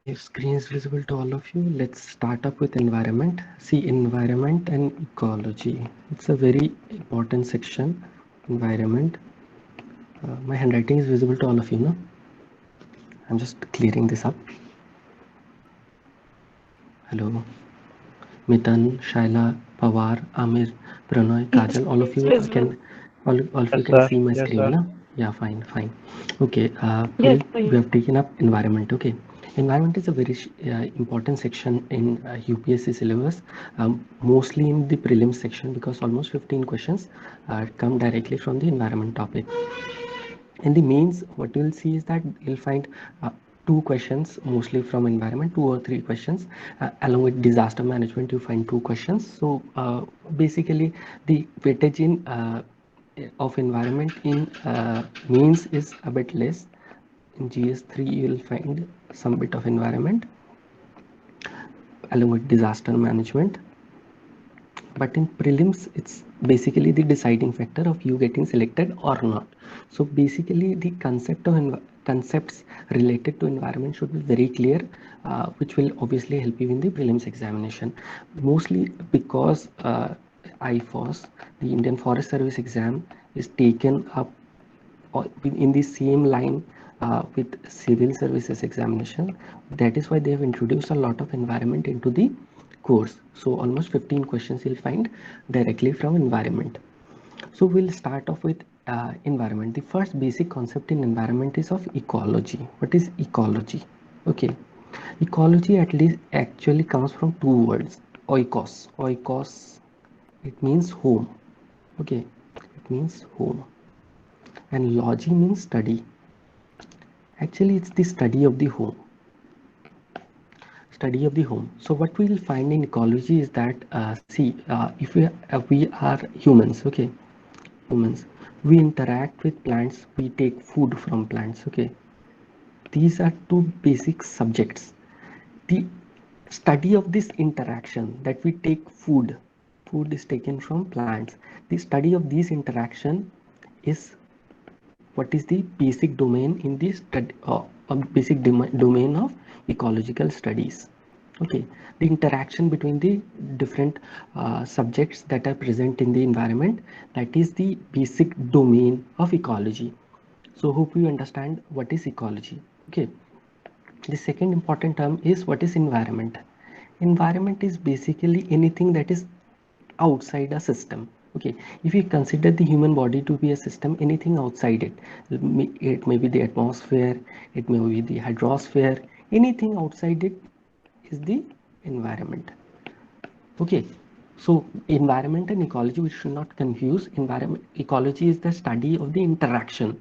Okay, screen is visible to all of you. Let's start up with environment. See, environment and ecology. It's a very important section. Environment. My handwriting is visible to all of you, no? I'm just clearing this up. Hello, Mitan, Shaila, Pawar, Amir, Pranoy, Yes, Kajal. All of you please. can, all of you Yes, can sir. see my Yes, screen, sir. no? Yeah, fine, fine. Okay, Yes, we please. have taken up environment. Okay, environment is a very important section in UPSC syllabus, mostly in the prelims section because almost 15 questions come directly from the environment topic. In the mains, what you'll see is that you'll find two questions mostly from environment, two or three questions. Along with disaster management, you find two questions. So basically, the weightage in of environment in means is a bit less. In GS3, you'll find some bit of environment along with disaster management. But in prelims, it's basically the deciding factor of you getting selected or not. So basically, the concepts related to environment should be very clear, which will obviously help you in the prelims examination. Mostly because IFOS, the Indian Forest Service exam, is taken up in the same line with civil services examination. That is why they have introduced a lot of environment into the course. So almost 15 questions you'll find directly from environment. So we'll start off with environment. The first basic concept in environment is of ecology. What is ecology? Okay, ecology at least actually comes from two words. Oikos. Oikos, it means home. Okay, it means home, and logy means study. Actually, it's the study of the home. So what we will find in ecology is that see, if we are humans, okay, humans, we interact with plants, we take food from plants, okay. These are two basic subjects. The study of this interaction, that we take food is taken from plants. The study of this interaction is what is the basic domain in this domain of ecological studies. Okay, the interaction between the different subjects that are present in the environment, that is the basic domain of ecology. So hope you understand what is ecology. Okay, the second important term is what is environment. Environment is basically anything that is outside a system. Okay, if you consider the human body to be a system, anything outside it, it may be the atmosphere, it may be the hydrosphere, anything outside it is the environment. Okay, so environment and ecology we should not confuse. Environment ecology is the study of the interaction.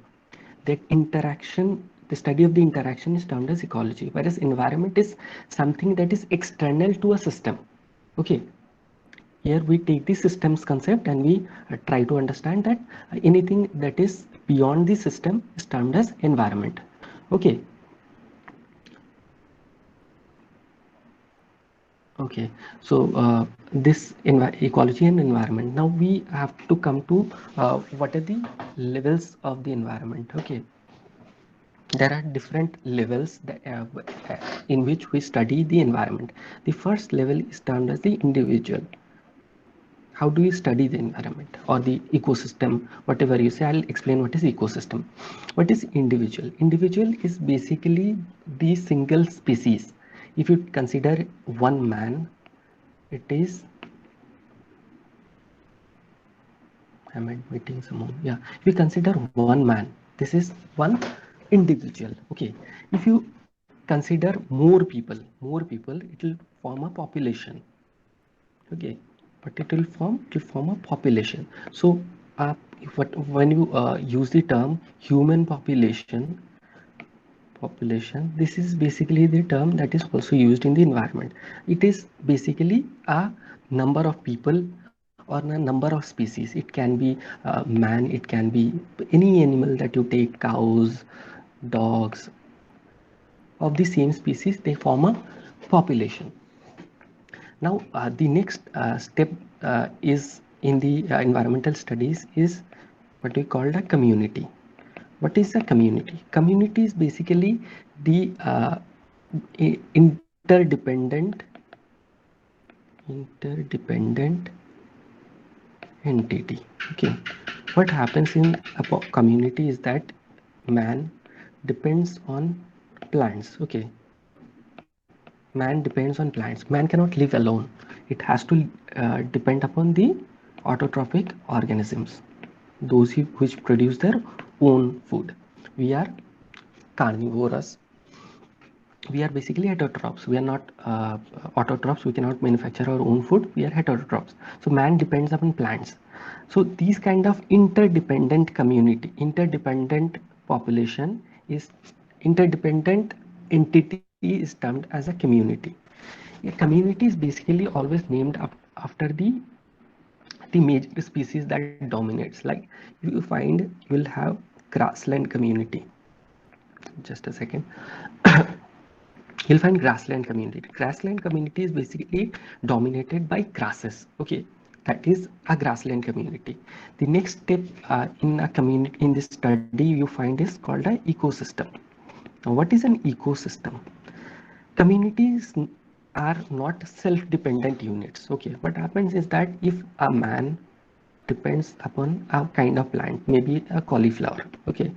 That interaction, the study of the interaction is termed as ecology, whereas environment is something that is external to a system. Okay, here we take the systems concept and we try to understand that anything that is beyond the system is termed as environment. Okay, okay. So this ecology and environment. Now we have to come to what are the levels of the environment. Okay, there are different levels in which we study the environment. The first level is termed as the individual. How do you study the environment or the ecosystem, whatever you say. I'll explain what is ecosystem. What is individual? Individual is basically the single species. If you consider one man, it is, am I admitting someone? Yeah, if you consider one man, this is one individual. Okay, if you consider more people, it will form a population. Okay, but it will form a population. So when you use the term human population, this is basically the term that is also used in the environment. It is basically a number of people or a number of species. It can be man, it can be any animal that you take, cows, dogs of the same species, they form a population. Now, the next step is in the environmental studies is what we call a community. What is a community? Community is basically the interdependent entity. Okay, what happens in a community is that man depends on plants. Okay, man depends on plants. Man cannot live alone. It has to depend upon the autotrophic organisms, those which produce their own food. We are carnivorous. We are basically heterotrophs. We are not autotrophs. We cannot manufacture our own food. We are heterotrophs. So man depends upon plants. So these kind of interdependent community, interdependent population is interdependent entity is termed as a community. A community is basically always named after the major species that dominates. Like if you find, you will have grassland community. Just a second. You'll find grassland community. Grassland community is basically dominated by grasses. Okay, that is a grassland community. The next step in a community, in this study, you find is called a ecosystem. Now, what is an ecosystem? Communities are not self-dependent units. Okay, what happens is that if a man depends upon a kind of plant, maybe a cauliflower. Okay,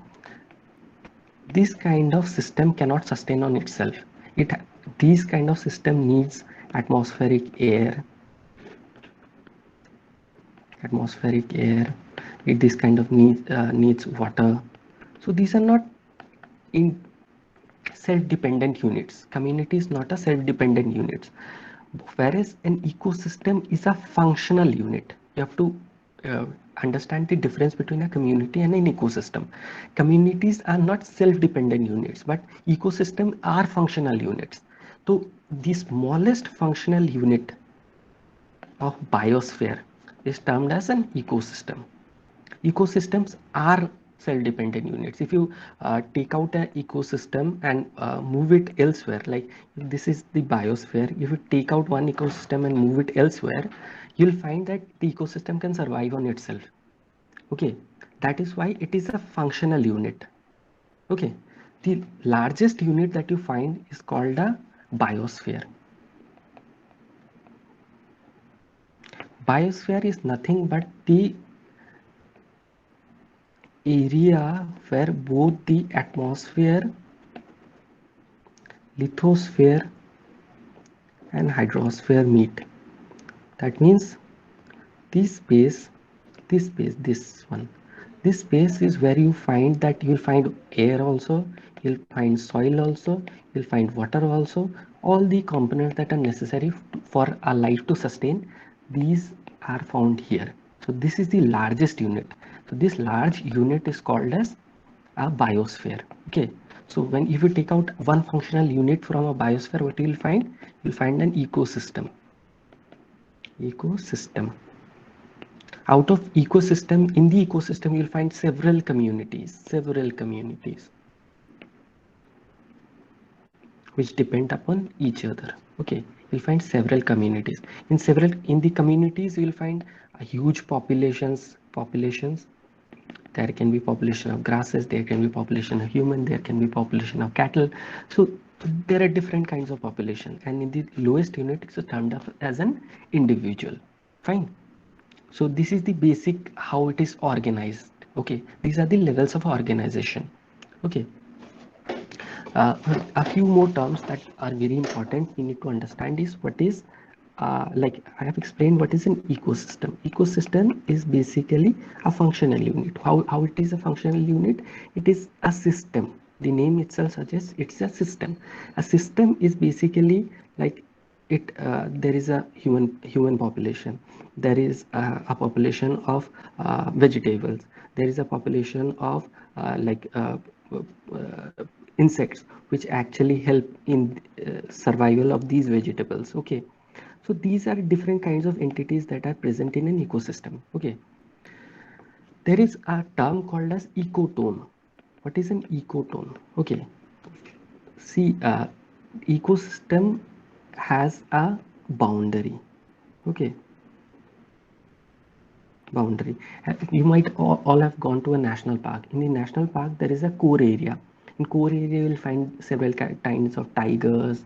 this kind of system cannot sustain on itself. It These kind of system needs atmospheric air, atmospheric air. This kind of needs water. So these are not in self-dependent units. Community is not a self-dependent unit, whereas an ecosystem is a functional unit. You have to uh, understand the difference between a community and an ecosystem. Communities are not self-dependent units, but ecosystems are functional units. So the smallest functional unit of biosphere is termed as an ecosystem. Ecosystems are self-dependent units. If you take out an ecosystem and move it elsewhere, like this is the biosphere, if you take out one ecosystem and move it elsewhere, you'll find that the ecosystem can survive on itself. Okay, that is why it is a functional unit. Okay, the largest unit that you find is called a biosphere. Biosphere is nothing but the area where both the atmosphere, lithosphere and hydrosphere meet. That means this space, this one, this space is where you find that you'll find air also, you'll find soil also, you'll find water also, all the components that are necessary for a life to sustain. These are found here. So this is the largest unit. So this large unit is called as a biosphere. Okay, so when if you take out one functional unit from a biosphere, what you will find? You'll find an ecosystem. Ecosystem. Out of ecosystem, in the ecosystem, you'll find several communities which depend upon each other. Okay, you'll find several communities. In the communities, you'll find a huge populations. There can be population of grasses, there can be population of human, there can be population of cattle. So there are different kinds of population, and in the lowest unit it's termed up as an individual. Fine. So this is the basic how it is organized. Okay, these are the levels of organization. Okay, uh, a few more terms that are very important we need to understand is what is like I have explained what is an ecosystem. Ecosystem is basically a functional unit. How it is a functional unit? It is a system. The name itself suggests it's a system. A system is basically like there is a human population, there is a population of vegetables, there is a population of insects which actually help in survival of these vegetables. Okay, so these are different kinds of entities that are present in an ecosystem. Okay, there is a term called as ecotone. What is an ecotone? Okay, see, ecosystem has a boundary. Okay, boundary. You might all have gone to a national park. In the national park there is a core area. In core area, you will find several kinds of tigers,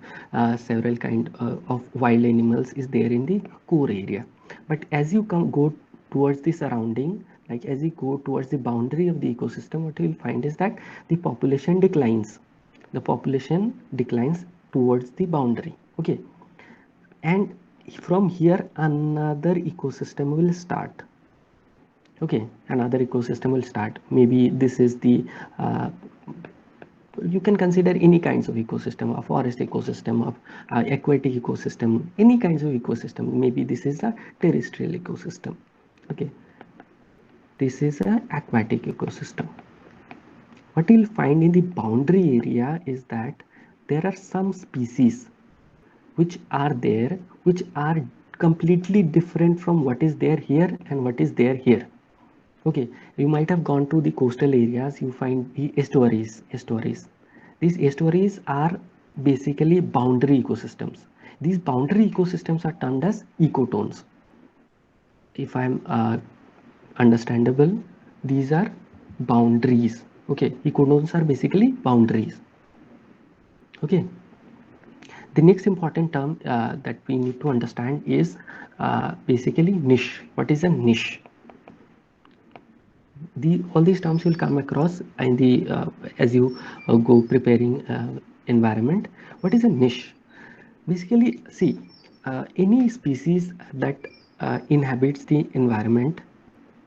several kind of wild animals is there in the core area. But as you go towards the surrounding, like as you go towards the boundary of the ecosystem, what you will find is that the population declines. The population declines towards the boundary. Okay, and from here another ecosystem will start. Okay, another ecosystem will start. Maybe this is the you can consider any kinds of ecosystem, a forest ecosystem, of aquatic ecosystem, any kinds of ecosystem. Maybe this is a terrestrial ecosystem. Okay, this is a aquatic ecosystem. What you'll find in the boundary area is that there are some species which are there, which are completely different from what is there here and what is there here. Okay, you might have gone to the coastal areas, you find the estuaries. These estuaries are basically boundary ecosystems. These boundary ecosystems are termed as ecotones. If I'm understandable, these are boundaries. Okay, ecotones are basically boundaries. Okay, the next important term that we need to understand is basically niche. What is a niche? All these terms will come across in the as you go preparing environment. What is a niche? Basically, see, any species that inhabits the environment,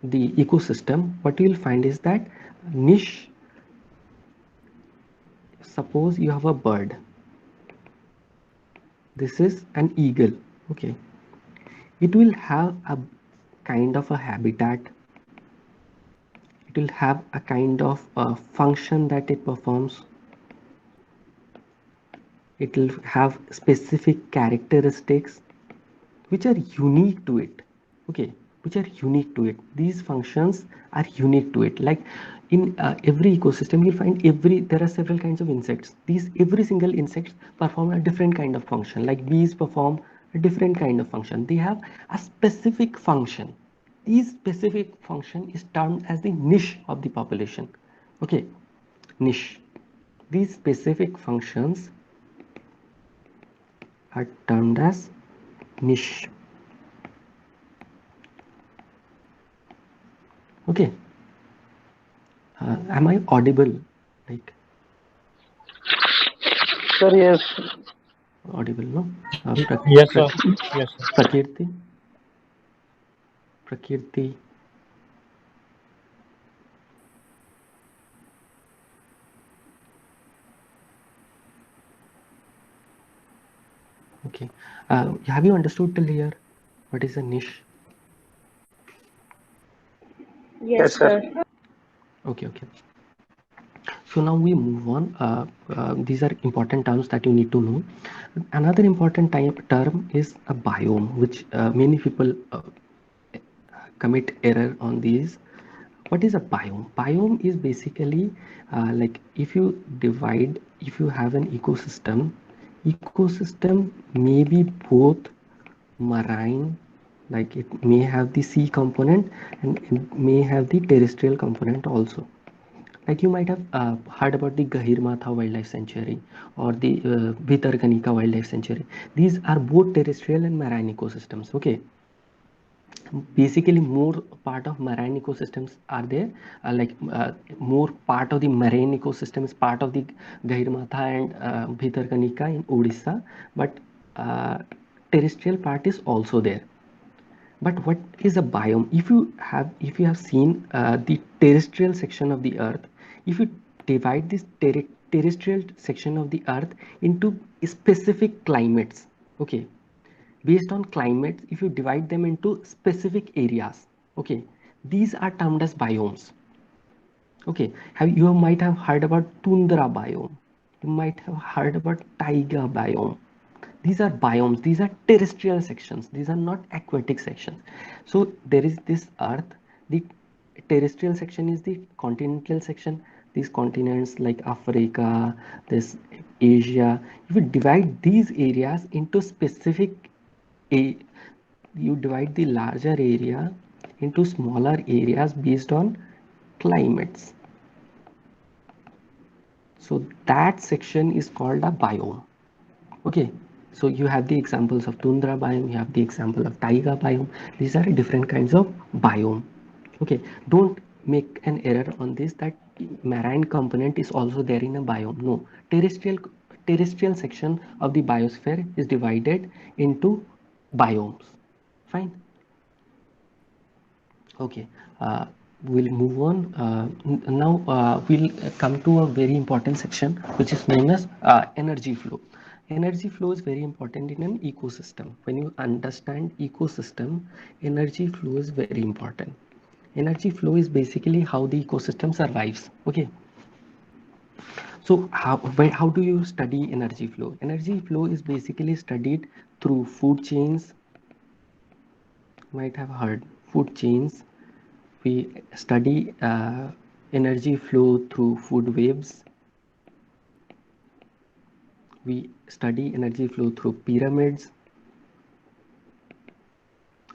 the ecosystem, what you will find is that niche. Suppose you have a bird. This is an eagle. Okay, it will have a kind of a habitat. It will have a kind of function that it performs. It will have specific characteristics which are unique to it. Okay, which are unique to it. These functions are unique to it. Like in every ecosystem, you'll find there are several kinds of insects. These every single insects perform a different kind of function. Like bees perform a different kind of function. They have a specific function. These specific function is termed as the niche of the population. Okay, niche. These specific functions are termed as niche. Okay, am I audible? Like, Sir, yes. audible, no? Yes, sir. Yes, sir. Prakirti. Prakirti. Okay. Have you understood till here? What is a niche? Yes, sir. Okay, okay. So now we move on. These are important terms that you need to know. Another important term is a biome, which many people commit error on these. What is a biome? Biome is basically like if you have an ecosystem may be both marine, like it may have the sea component and it may have the terrestrial component also. Like you might have heard about the Gahirmatha Wildlife Sanctuary or the Bhitarkanika Wildlife Sanctuary. These are both terrestrial and marine ecosystems. Okay, basically more part of marine ecosystems are there, more part of the marine ecosystem is part of the Gahirmatha and Bhitarkanika in Odisha, but uh, terrestrial part is also there. But what is a biome? If you have seen the terrestrial section of the earth, if you divide this terrestrial section of the earth into specific climates, okay, based on climates, if you divide them into specific areas, okay, these are termed as biomes. Okay, you might have heard about tundra biome, you might have heard about taiga biome. These are biomes, these are terrestrial sections, these are not aquatic sections. So there is this earth, the terrestrial section is the continental section, these continents like Africa, this Asia. If you divide these areas into specific a you divide the larger area into smaller areas based on climates. So that section is called a biome. Okay, so you have the examples of tundra biome, you have the example of taiga biome. These are different kinds of biome. Okay, don't make an error on this that marine component is also there in a biome. No, terrestrial section of the biosphere is divided into biomes. Fine. Okay, uh, we'll move on. Now we'll come to a very important section which is known as energy flow. Energy flow is very important in an ecosystem. When you understand ecosystem, energy flow is very important. Energy flow is basically how the ecosystem survives. Okay, so how do you study energy flow? Energy flow is basically studied through food chains. You might have heard food chains. We study energy flow through food webs. We study energy flow through pyramids.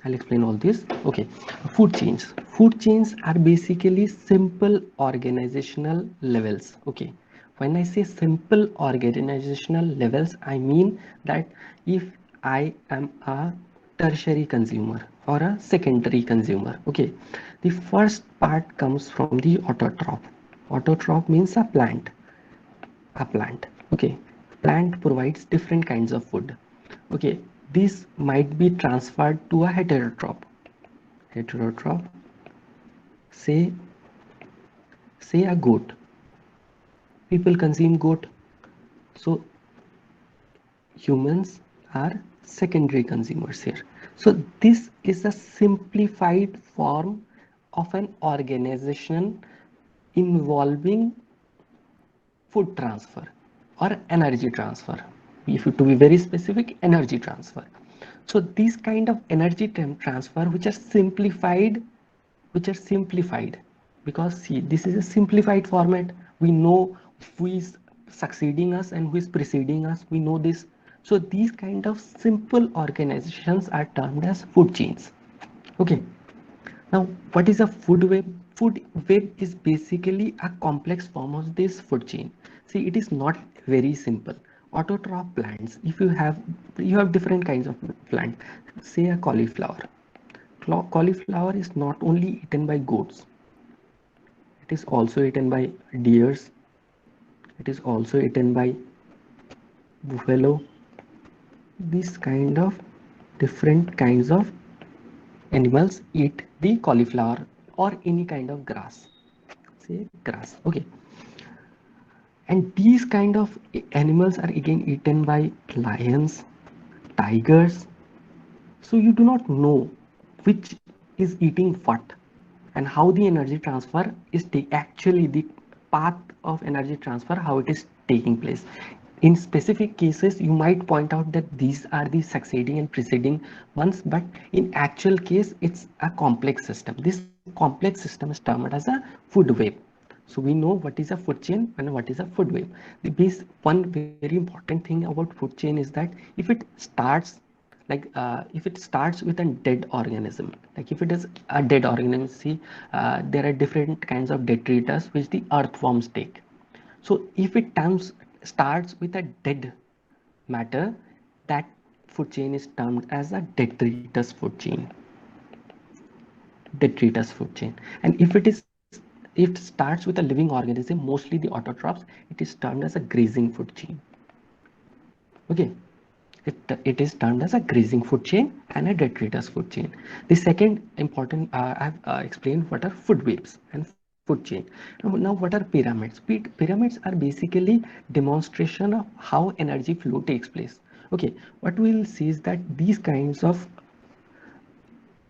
I'll explain all this. Okay, food chains. Food chains are basically simple organizational levels. Okay, when I say simple organizational levels, I mean that if I am a tertiary consumer or a secondary consumer, okay, the first part comes from the autotroph. Autotroph means a plant. Okay, plant provides different kinds of food. Okay, this might be transferred to a heterotroph, say a goat. People consume goat, so humans are secondary consumers here. So this is a simplified form of an organization involving food transfer or energy transfer. If you to be very specific, energy transfer. So these kind of energy transfer which are simplified because see, this is a simplified format. We know who is succeeding us and who is preceding us. We know this. So these kind of simple organizations are termed as food chains. Okay, now what is a food web? Food web is basically a complex form of this food chain. See, it is not very simple. Autotroph plants, if you have different kinds of plant. Say a cauliflower. Cauliflower is not only eaten by goats, it is also eaten by deers, it is also eaten by buffalo. These kind of different kinds of animals eat the cauliflower or any kind of grass. Say grass. Okay, and these kind of animals are again eaten by lions, tigers. So you do not know which is eating what and how the energy transfer is actually the path of energy transfer, how it is taking place. In specific cases, you might point out that these are the succeeding and preceding ones, but in actual case, it's a complex system. This complex system is termed as a food web. So we know what is a food chain and what is a food web. The base one very important thing about food chain is that if it starts with a dead organism, like if it is a dead organism, see, there are different kinds of detritus which the earthworms take. So if it starts with a dead matter, that food chain is termed as a detritus food chain. And if it starts with a living organism, mostly the autotrophs, it is termed as a grazing food chain. Okay, it is termed as a grazing food chain and a detritus food chain. The second important, I've explained what are food webs and food chain. Now what are pyramids? Pyramids are basically demonstration of how energy flow takes place. Okay, what we will see is that these kinds of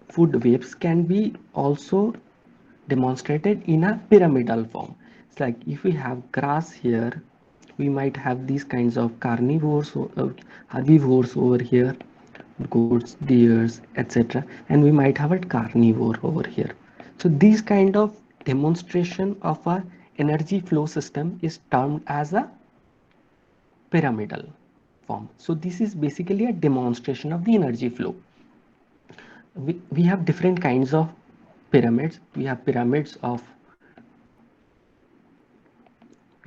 food webs can be also demonstrated in a pyramidal form. It's like if we have grass here, we might have these kinds of carnivores or herbivores over here, goats, deers, etc. And we might have a carnivore over here. So these kind of demonstration of a energy flow system is termed as a pyramidal form. So this is basically a demonstration of the energy flow. We have different kinds of pyramids. We have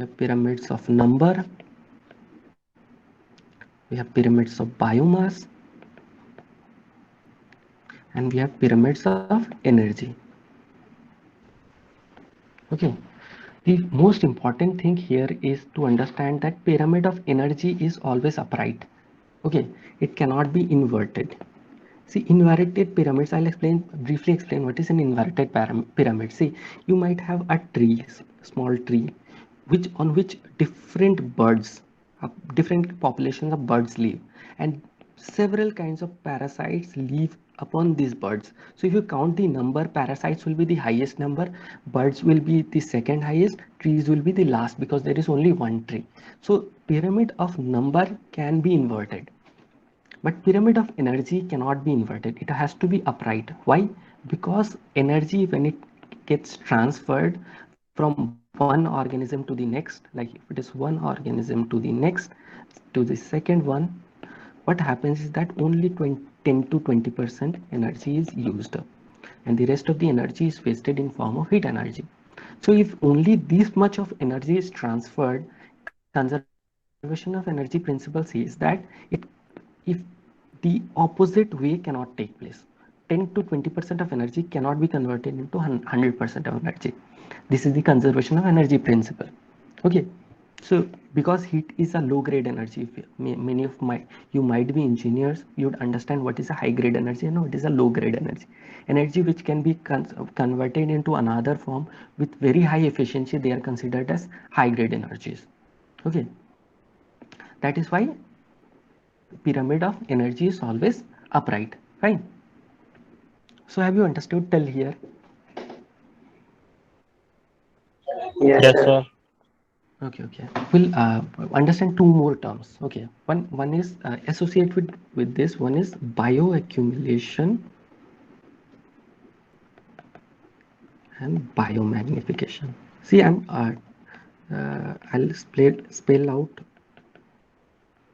We have pyramids of number, we have pyramids of biomass, and we have pyramids of energy. Okay, the most important thing here is to understand that pyramid of energy is always upright. Okay, it cannot be inverted. See, inverted pyramids, I'll briefly explain what is an inverted pyramid. See, you might have a tree, small tree, on which different birds, different populations of birds live, and several kinds of parasites live upon these birds. So if you count the number, parasites will be the highest number, birds will be the second highest, trees will be the last, because there is only one tree. So pyramid of number can be inverted, but pyramid of energy cannot be inverted. It has to be upright. Why? Because energy, when it gets transferred from one organism to the next, like if it is one organism to the next, to the second one, what happens is that only 10 to 20% energy is used up, and the rest of the energy is wasted in form of heat energy. So if only this much of energy is transferred, conservation of energy principle says that if the opposite way cannot take place, 10 to 20% of energy cannot be converted into 100% of energy. This is the conservation of energy principle. Okay, so because heat is a low grade energy, if many of my you might be engineers, you would understand what is a high grade energy and what is a low grade energy. Energy which can be converted into another form with very high efficiency, they are considered as high grade energies. Okay, that is why pyramid of energy is always upright. Fine. So have you understood till here? Yes, Yes, sir. sir. Okay. We'll understand two more terms. Okay. One is associated with this. One is bioaccumulation and biomagnification. See, I'll spell out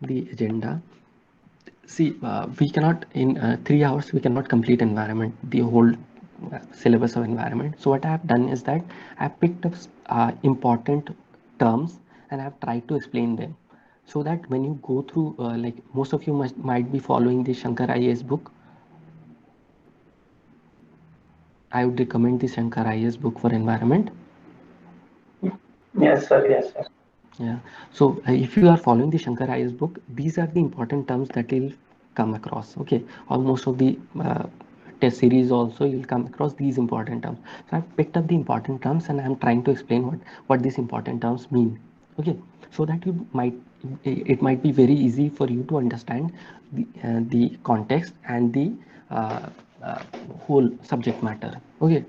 the agenda. See, we cannot in 3 hours we cannot complete environment, the whole syllabus of environment. So what I have done is that I have picked up important terms and I have tried to explain them, so that when you go through, like most of you might be following the Shankar IAS book. I would recommend the Shankar IAS book for environment. Yes, sir. Yes, sir. Yeah. So if you are following the Shankar IAS book, these are the important terms that will come across. Okay. Almost of the test series also you'll come across these important terms. So I've picked up the important terms and I'm trying to explain what these important terms mean. Okay. So that it might be very easy for you to understand the context and the uh, uh, whole subject matter. Okay.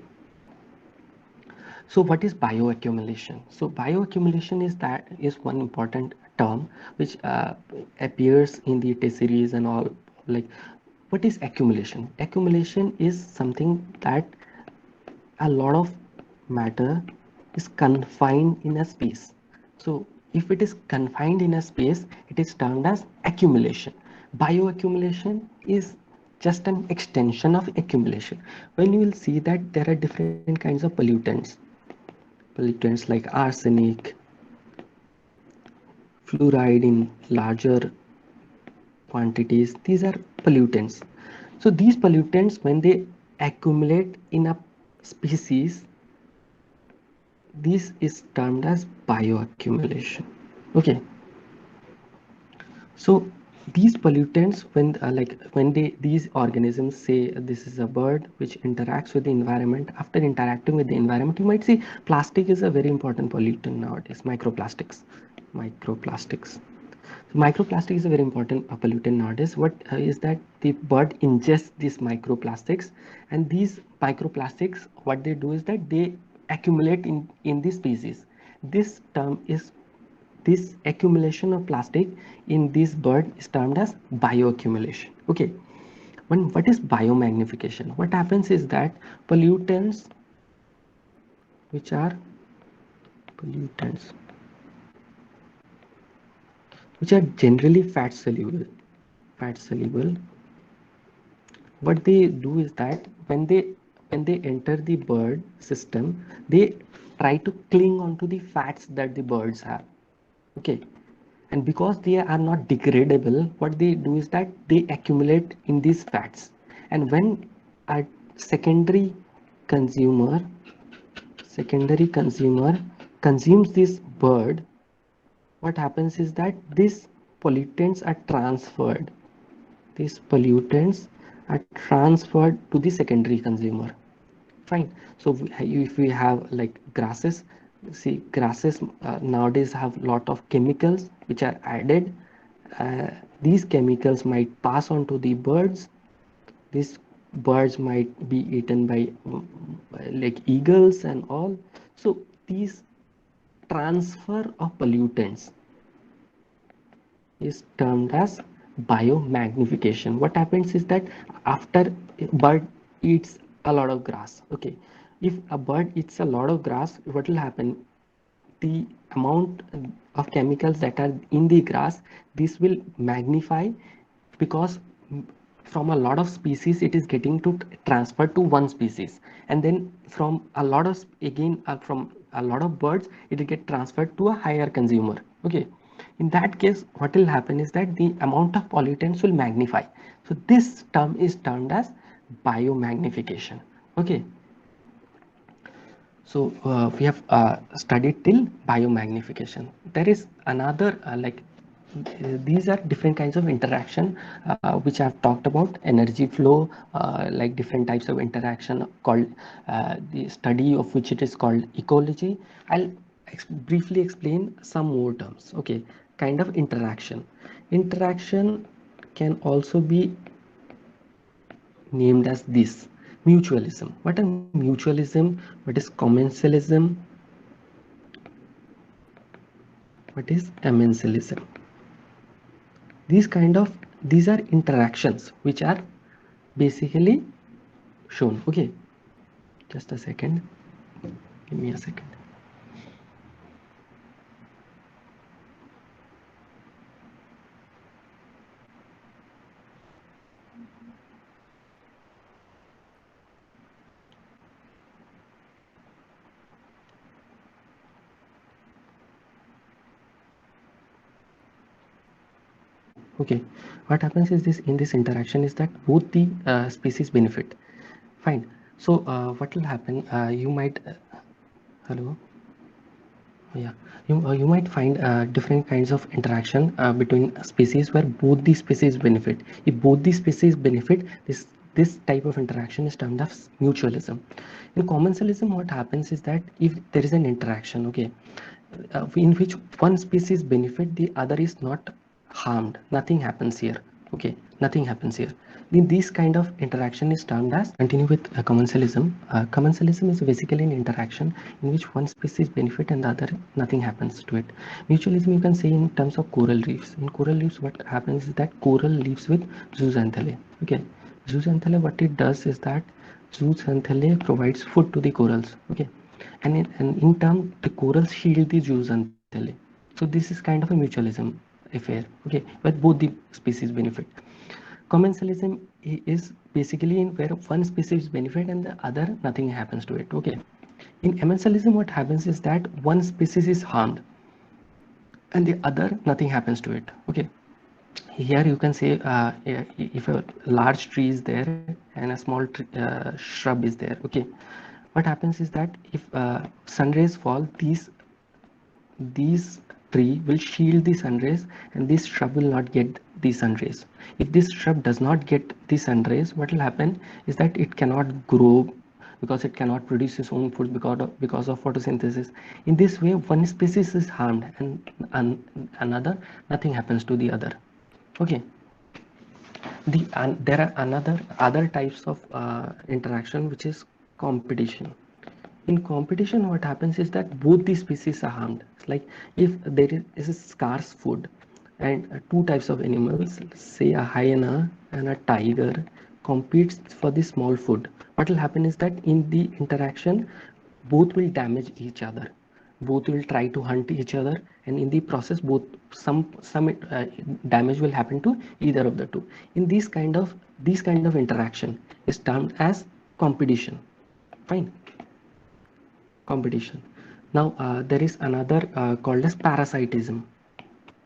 So what is bioaccumulation? So bioaccumulation is one important term which appears in the test series and all. Like, what is accumulation? Accumulation is something that a lot of matter is confined in a space. So if it is confined in a space, it is termed as accumulation. Bioaccumulation is just an extension of accumulation. When you will see that there are different kinds of pollutants like arsenic, fluoride in larger quantities. These are pollutants. So these pollutants, when they accumulate in a species, this is termed as bioaccumulation. Okay. So these pollutants, when these organisms, say this is a bird which interacts with the environment, after interacting with the environment, you might see plastic is a very important pollutant nowadays. Microplastics. So microplastic is a very important pollutant nowadays. What is that the bird ingests these microplastics, and these microplastics, what they do is that they accumulate in the species. This accumulation of plastic in this bird is termed as bioaccumulation. Okay. What is biomagnification? What happens is that pollutants which are pollutants which are generally fat soluble, what they do is that when they enter the bird system, they try to cling onto the fats that the birds have. Okay, and because they are not degradable, what they do is that they accumulate in these fats, and when a secondary consumer secondary consumer consumes this bird, what happens is that these pollutants are transferred these pollutants are transferred to the secondary consumer. Fine. So if we have like grasses, see grasses nowadays have lot of chemicals which are added. uh, these chemicals might pass on to the birds. These birds might be eaten by like eagles and all. So these transfer of pollutants is termed as biomagnification. What happens is that after a bird eats a lot of grass, okay, if a bird eats a lot of grass, what will happen? The amount of chemicals that are in the grass, this will magnify, because from a lot of species it is getting to transfer to one species, and then from a lot of again from a lot of birds it will get transferred to a higher consumer. Okay, in that case what will happen is that the amount of pollutants will magnify. So this term is termed as biomagnification. Okay, so we have studied till biomagnification. There is another these are different kinds of interaction which I've talked about. Energy flow, like different types of interaction called the study of which it is called ecology. I'll briefly explain some more terms. Okay, kind of interaction. Interaction can also be named as this: mutualism. What is mutualism? What is commensalism? What is commensalism? These are interactions which are basically shown. Okay, just a second, give me a second. Okay, what happens is this: in this interaction is that both the species benefit. Fine. So what will happen? You might hello. Yeah, you might find different kinds of interaction between species where both the species benefit. If both the species benefit, this type of interaction is termed as mutualism. In commensalism, what happens is that if there is an interaction, okay, in which one species benefit, the other is not harmed. Nothing happens here. Okay, nothing happens here. Then this kind of interaction is termed as, continue with commensalism. Commensalism is basically an interaction in which one species benefit and the other nothing happens to it. Mutualism you can say in terms of coral reefs. In coral reefs, what happens is that coral lives with zooxanthellae. Okay, zooxanthellae, what it does is that zooxanthellae provides food to the corals. Okay, and in turn the corals shield the zooxanthellae. So this is kind of a mutualism affair. Okay, where both the species benefit. Commensalism is basically in where one species benefit and the other nothing happens to it. Okay, in commensalism what happens is that one species is harmed and the other nothing happens to it. Okay, here you can say if a large tree is there and a small shrub is there. Okay, what happens is that if sun rays fall, these tree will shield the sun rays and this shrub will not get the sun rays. If this shrub does not get the sun rays, what will happen is that it cannot grow because it cannot produce its own food because of photosynthesis. In this way, one species is harmed and another, nothing happens to the other. Okay, there are other types of interaction, which is competition. In competition, what happens is that both the species are harmed. It's like if there is a scarce food and two types of animals, say a hyena and a tiger, competes for the small food, what will happen is that in the interaction both will damage each other. Both will try to hunt each other, and in the process both some damage will happen to either of the two. In these kind of interaction is termed as competition. Fine, competition. Now there is another called as parasitism.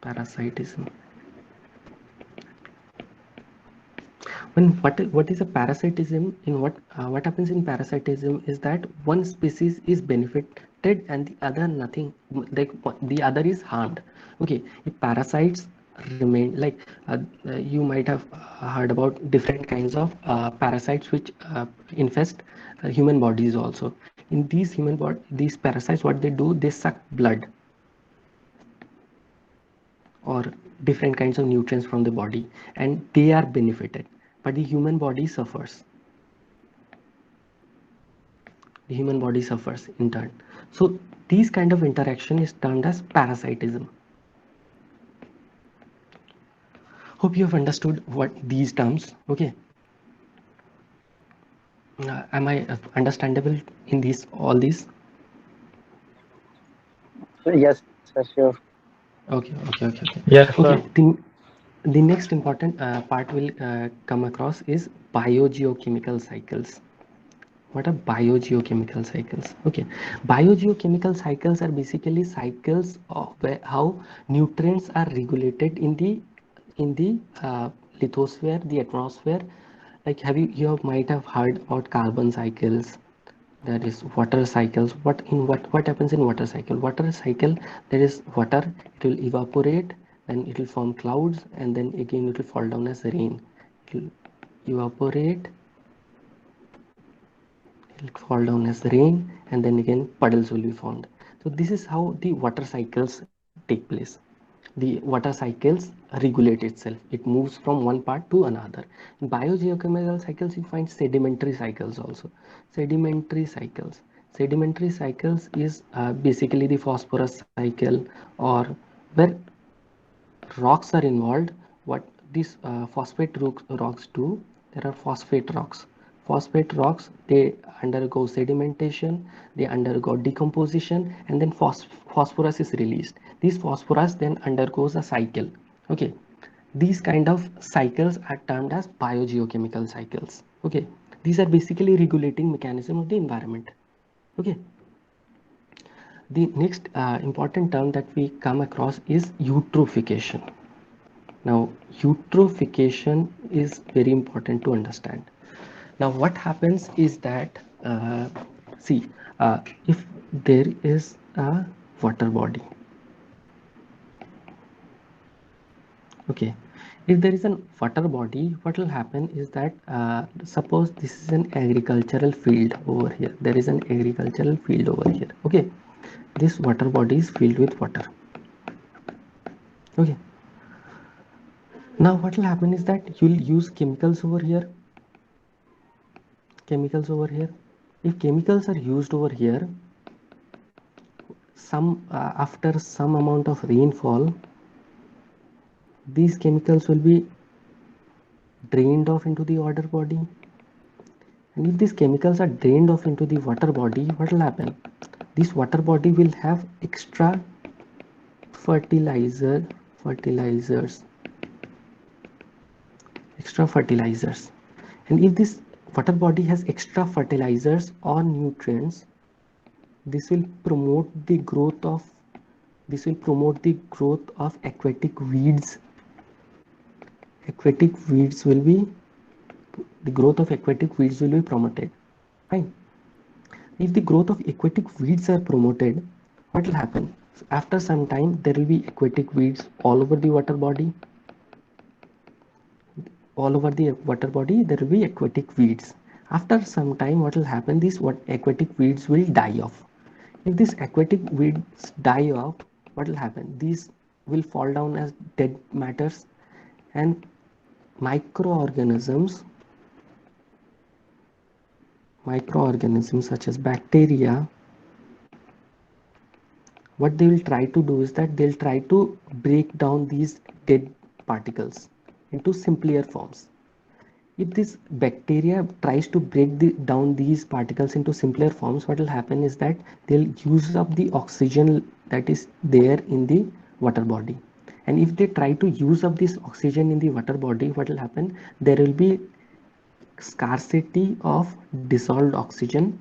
Parasitism. When what is a parasitism? In what happens in parasitism is that one species is benefited and the other nothing, like the other is harmed. Okay, if parasites remain like you might have heard about different kinds of parasites which infest human bodies also. In these parasites, what they do, they suck blood or different kinds of nutrients from the body, and they are benefited, but the human body suffers. The human body suffers in turn. So these kind of interaction is termed as parasitism. Hope you have understood what these terms. Okay, am I understandable in these all these? Yes, sir, sure. Okay. Yes, sir. Okay, the next important part will come across is biogeochemical cycles. What are biogeochemical cycles? Okay, biogeochemical cycles are basically cycles of how nutrients are regulated in the lithosphere, the atmosphere. Like you might have heard about carbon cycles. There is water cycles. What happens in water cycle? Water cycle, there is water. It will evaporate, then it will form clouds, and then again it will fall down as rain. It will evaporate, it'll fall down as rain, and then again puddles will be formed. So this is how the water cycles take place. The water cycles regulate itself, it moves from one part to another. In biogeochemical cycles you find sedimentary cycles also. Sedimentary cycles is basically the phosphorus cycle, or where rocks are involved. What these rocks do, there are phosphate rocks, they undergo sedimentation, they undergo decomposition, and then phosphorus is released. This phosphorus then undergoes a cycle. Okay, these kind of cycles are termed as biogeochemical cycles. Okay, these are basically regulating mechanism of the environment. Okay, the next important term that we come across is eutrophication. Now, eutrophication is very important to understand. Now, what happens is that, see, if there is a water body, okay, if there is a water body, what will happen is that, suppose this is an agricultural field over here. There is an agricultural field over here. Okay, this water body is filled with water. Okay, now what will happen is that you will use chemicals over here. If chemicals are used over here, after some amount of rainfall, these chemicals will be drained off into the water body. And if these chemicals are drained off into the water body, what will happen? This water body will have extra fertilizers, and if this water body has extra fertilizers or nutrients, this will promote the growth of aquatic weeds. The growth of aquatic weeds will be promoted. Fine. If the growth of aquatic weeds are promoted, what will happen? After some time, there will be aquatic weeds all over the water body. There will be aquatic weeds. After some time, what will happen? These aquatic weeds will die off. If these aquatic weeds die off, what will happen? These will fall down as dead matters, and microorganisms such as bacteria, what they will try to do is that they'll try to break down these dead particles into simpler forms. If this bacteria tries to down these particles into simpler forms, what will happen is that they'll use up the oxygen that is there in the water body. And if they try to use up this oxygen in the water body, what will happen? There will be scarcity of dissolved oxygen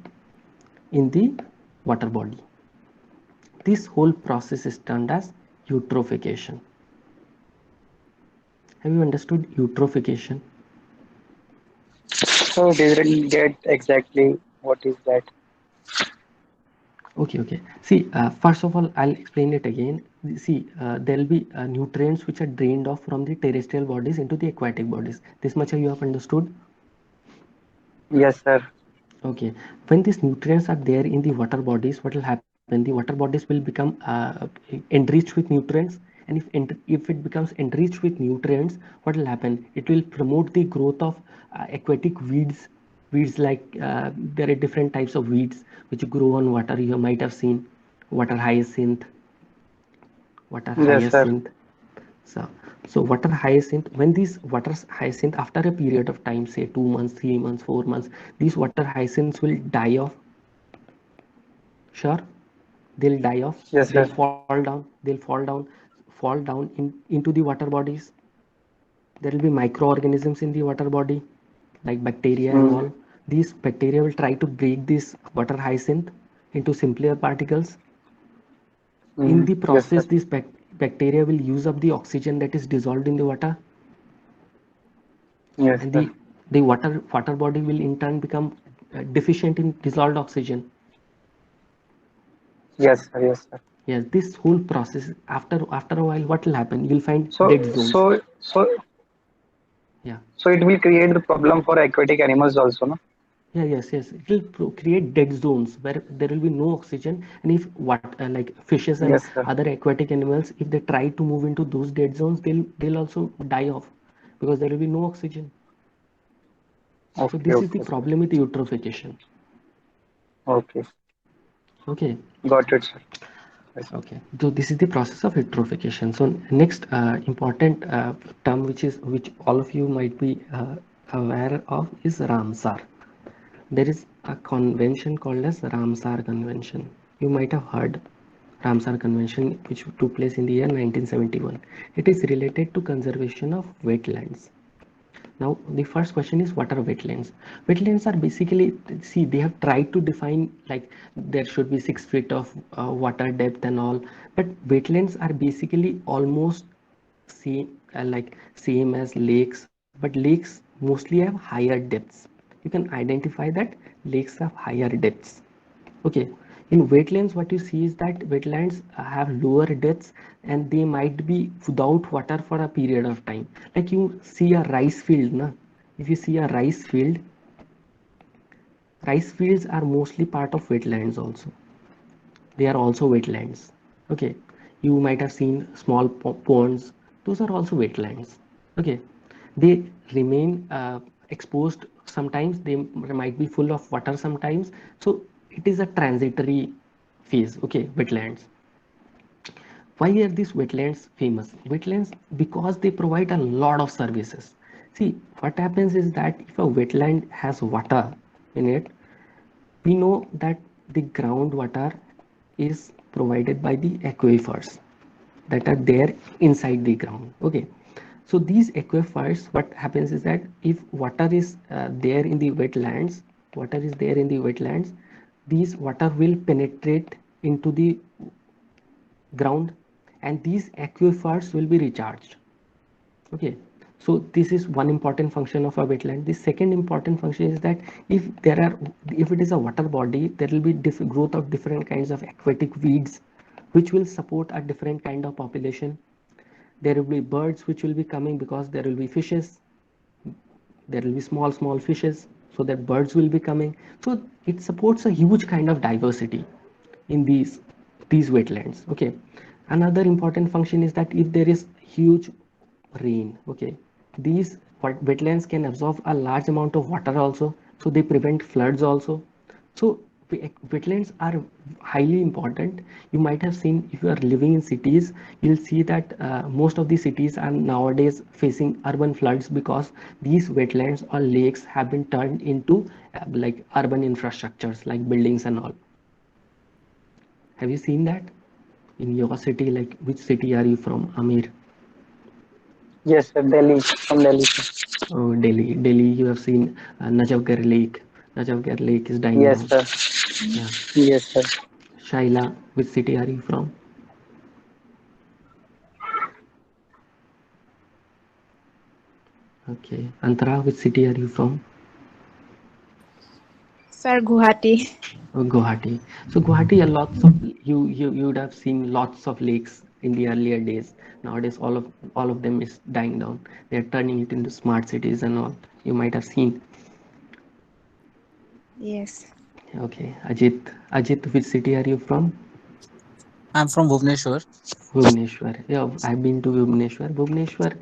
in the water body. This whole process is termed as eutrophication. Have you understood eutrophication? So didn't get exactly what is that. Okay. See, first of all, I'll explain it again. See, there'll be nutrients which are drained off from the terrestrial bodies into the aquatic bodies. This much you have understood? Yes, sir. Okay. When these nutrients are there in the water bodies, what will happen? The water bodies will become enriched with nutrients, and if it becomes enriched with nutrients, what will happen? It will promote the growth of aquatic weeds. Weeds like there are different types of weeds which grow on water. You might have seen water hyacinth, water Yes, sir. hyacinth. So, so water hyacinth, when these water hyacinth after a period of time, say 2 months, 3 months, 4 months, these water hyacinths will die off. Sure, they'll die off. Yes, They'll sir. fall down. Fall down into the water bodies. There will be microorganisms in the water body, like bacteria and Mm. all. These bacteria will try to break this water hyacinth into simpler particles. In the Yes, process, sir. this bacteria will use up the oxygen that is dissolved in the water, Yes, and sir. the water body will in turn become deficient in dissolved oxygen. Yes, sir. Yes, sir. Yes, this whole process, after a while, what will happen? You'll find So, dead zones. so, so, Yeah. so it will create the problem for aquatic animals also, no? Yes. It will create dead zones where there will be no oxygen, and if what like fishes and Yes, sir. other aquatic animals, if they try to move into those dead zones, they'll also die off because there will be no oxygen. So Okay, this is the okay, sir. problem with eutrophication. Okay. Okay. Got it, sir. Yes. Okay, so this is the process of eutrophication. So next important term which all of you might be aware of is Ramsar. There is a convention called as Ramsar Convention. You might have heard Ramsar Convention, which took place in the year 1971. It is related to conservation of wetlands. Now, the first question is what are wetlands? Wetlands are basically, see, they have tried to define like there should be 6 feet of water depth and all, but wetlands are basically almost same as lakes, but lakes mostly have higher depths. You can identify that lakes have higher depths. Okay, in wetlands, what you see is that wetlands have lower depths and they might be without water for a period of time. Like you see a rice field, na? If you see a rice fields are mostly part of wetlands also. They are also wetlands. Okay, you might have seen small ponds. Those are also wetlands. Okay, they remain exposed sometimes. They might be full of water sometimes. So it is a transitory phase. Okay, wetlands. Why are these wetlands famous? Wetlands because they provide a lot of services. See, what happens is that if a wetland has water in it, we know that the groundwater is provided by the aquifers that are there inside the ground. Okay, so these aquifers, what happens is that if water is there in the wetlands, these water will penetrate into the ground, and these aquifers will be recharged. Okay, so this is one important function of a wetland. The second important function is that if it is a water body, there will be growth of different kinds of aquatic weeds which will support a different kind of population. There will be birds which will be coming because there will be fishes. There will be small fishes, so that birds will be coming. So it supports a huge kind of diversity in these wetlands. Okay, another important function is that if there is huge rain, okay, these wetlands can absorb a large amount of water also, so they prevent floods also. So wetlands are highly important. You might have seen, if you are living in cities, you'll see that most of the cities are nowadays facing urban floods because these wetlands or lakes have been turned into like urban infrastructures like buildings and all. Have you seen that in your city? Like, which city are you from, Amir? Yes, sir. Delhi. From Delhi, sir. Oh, Delhi. You have seen Najafgarh Lake. Najafgarh Lake is dying Yes, down. sir. Yeah, Yes, sir. Shaila, which city are you from? Okay. Antara, which city are you from? Sir, Guwahati. Guwahati. So Guwahati, a lots of you would have seen lots of lakes in the earlier days. Nowadays, all of them is dying down. They are turning it into smart cities and all. You might have seen. Yes. Okay, Ajit, which city are you from? I'm from Bhubaneswar. Bhubaneswar. Yeah, I've been to Bhubaneswar. Bhubaneswar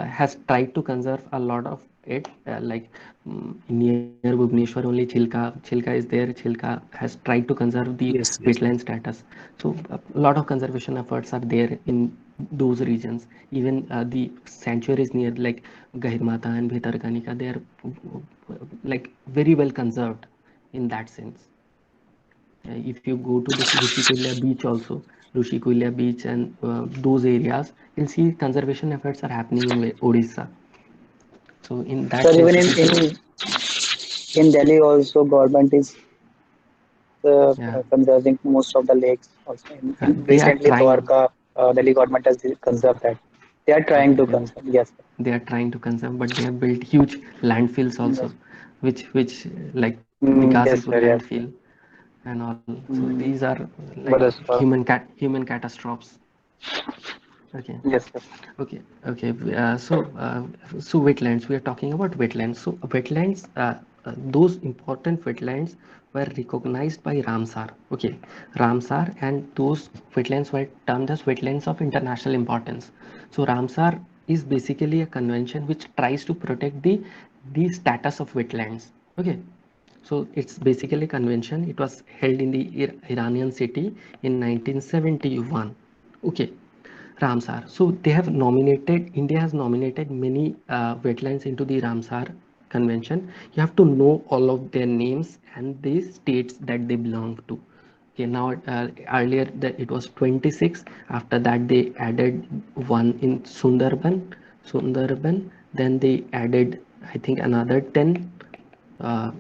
has tried to conserve a lot of it. Near Bhubaneswar, only Chilka is there. Chilka has tried to conserve the Yes, yes. wetland status. So a lot of conservation efforts are there in those regions. Even the sanctuaries near like Gahirmata and Bhitarkanika, they are like very well conserved in that sense. If you go to the Rushikulia beach also, Rushikulia beach and those areas, you'll see conservation efforts are happening in Odisha. So in that Sir, sense, even you can say, in Delhi also government is yeah, conserving most of the lakes. Also, in they are recently trying. Dwarka, Delhi government has conserved that. They are trying to Okay, conserve. Yes, sir. they are trying to conserve, but they have built huge landfills also, Yes. which like Yes, Bikasipur sir. Yes, landfill sir. and all. So these Mm, are like but as far, human catastrophes. Okay. yes, sir. Okay, okay. So wetlands. We are talking about wetlands. So wetlands, those important wetlands were recognized by Ramsar. Okay, Ramsar, and those wetlands were termed as wetlands of international importance. So Ramsar is basically a convention which tries to protect the status of wetlands. Okay, so it's basically a convention. It was held in the Iranian city in 1971. Okay, Ramsar. So they have nominated, India has nominated many wetlands into the Ramsar Convention. You have to know all of their names and the states that they belong to. Okay, now earlier that it was 26. After that they added one in Sundarban. Then they added, I think, another 10, uh,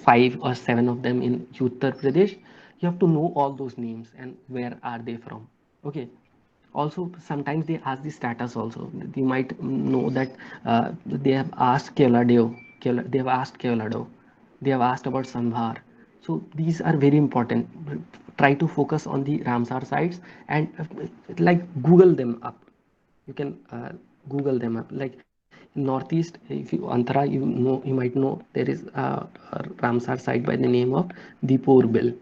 5 or 7 of them in Uttar Pradesh. You have to know all those names and where are they from. Okay, also sometimes they ask the status also. You might know that they have asked they have asked Keolado, they have asked about Sambhar. So these are very important. Try to focus on the Ramsar sites and like Google them up. You can Google them up. Like northeast, if you Antara, you might know there is a Ramsar site by the name of Deepor Bill.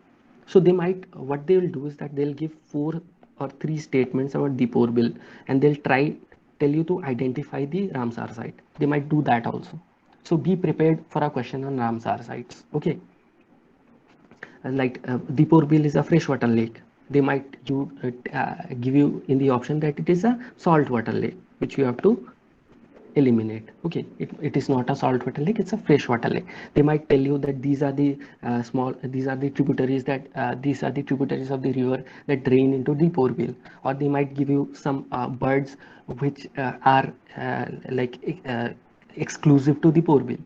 So they might, what they will do is that they'll give 4 or 3 statements about Deepor Bill, and they'll tell you to identify the Ramsar site. They might do that also. So be prepared for a question on Ramsar sites. Okay, like Deepor Bill is a freshwater lake. They might give you in the option that it is a saltwater lake, which you have to eliminate. Okay, it is not a saltwater lake, it's a freshwater lake. They might tell you that these are the tributaries of the river that drain into the Porville, or they might give you some birds which are exclusive to the Porville.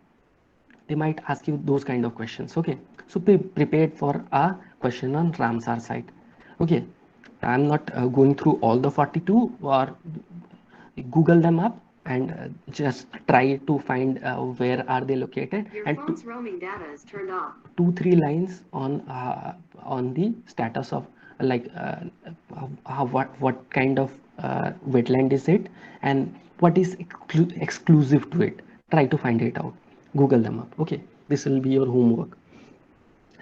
They might ask you those kind of questions. Okay, so be prepared for a question on Ramsar site. Okay, I'm not going through all the 42, or Google them up and just try to find where are they located. Your and phone's roaming data is turned off. 2-3 lines on the status of like what kind of wetland is it, and what is exclusive to it. Try to find it out. Google them up. Okay, this will be your homework.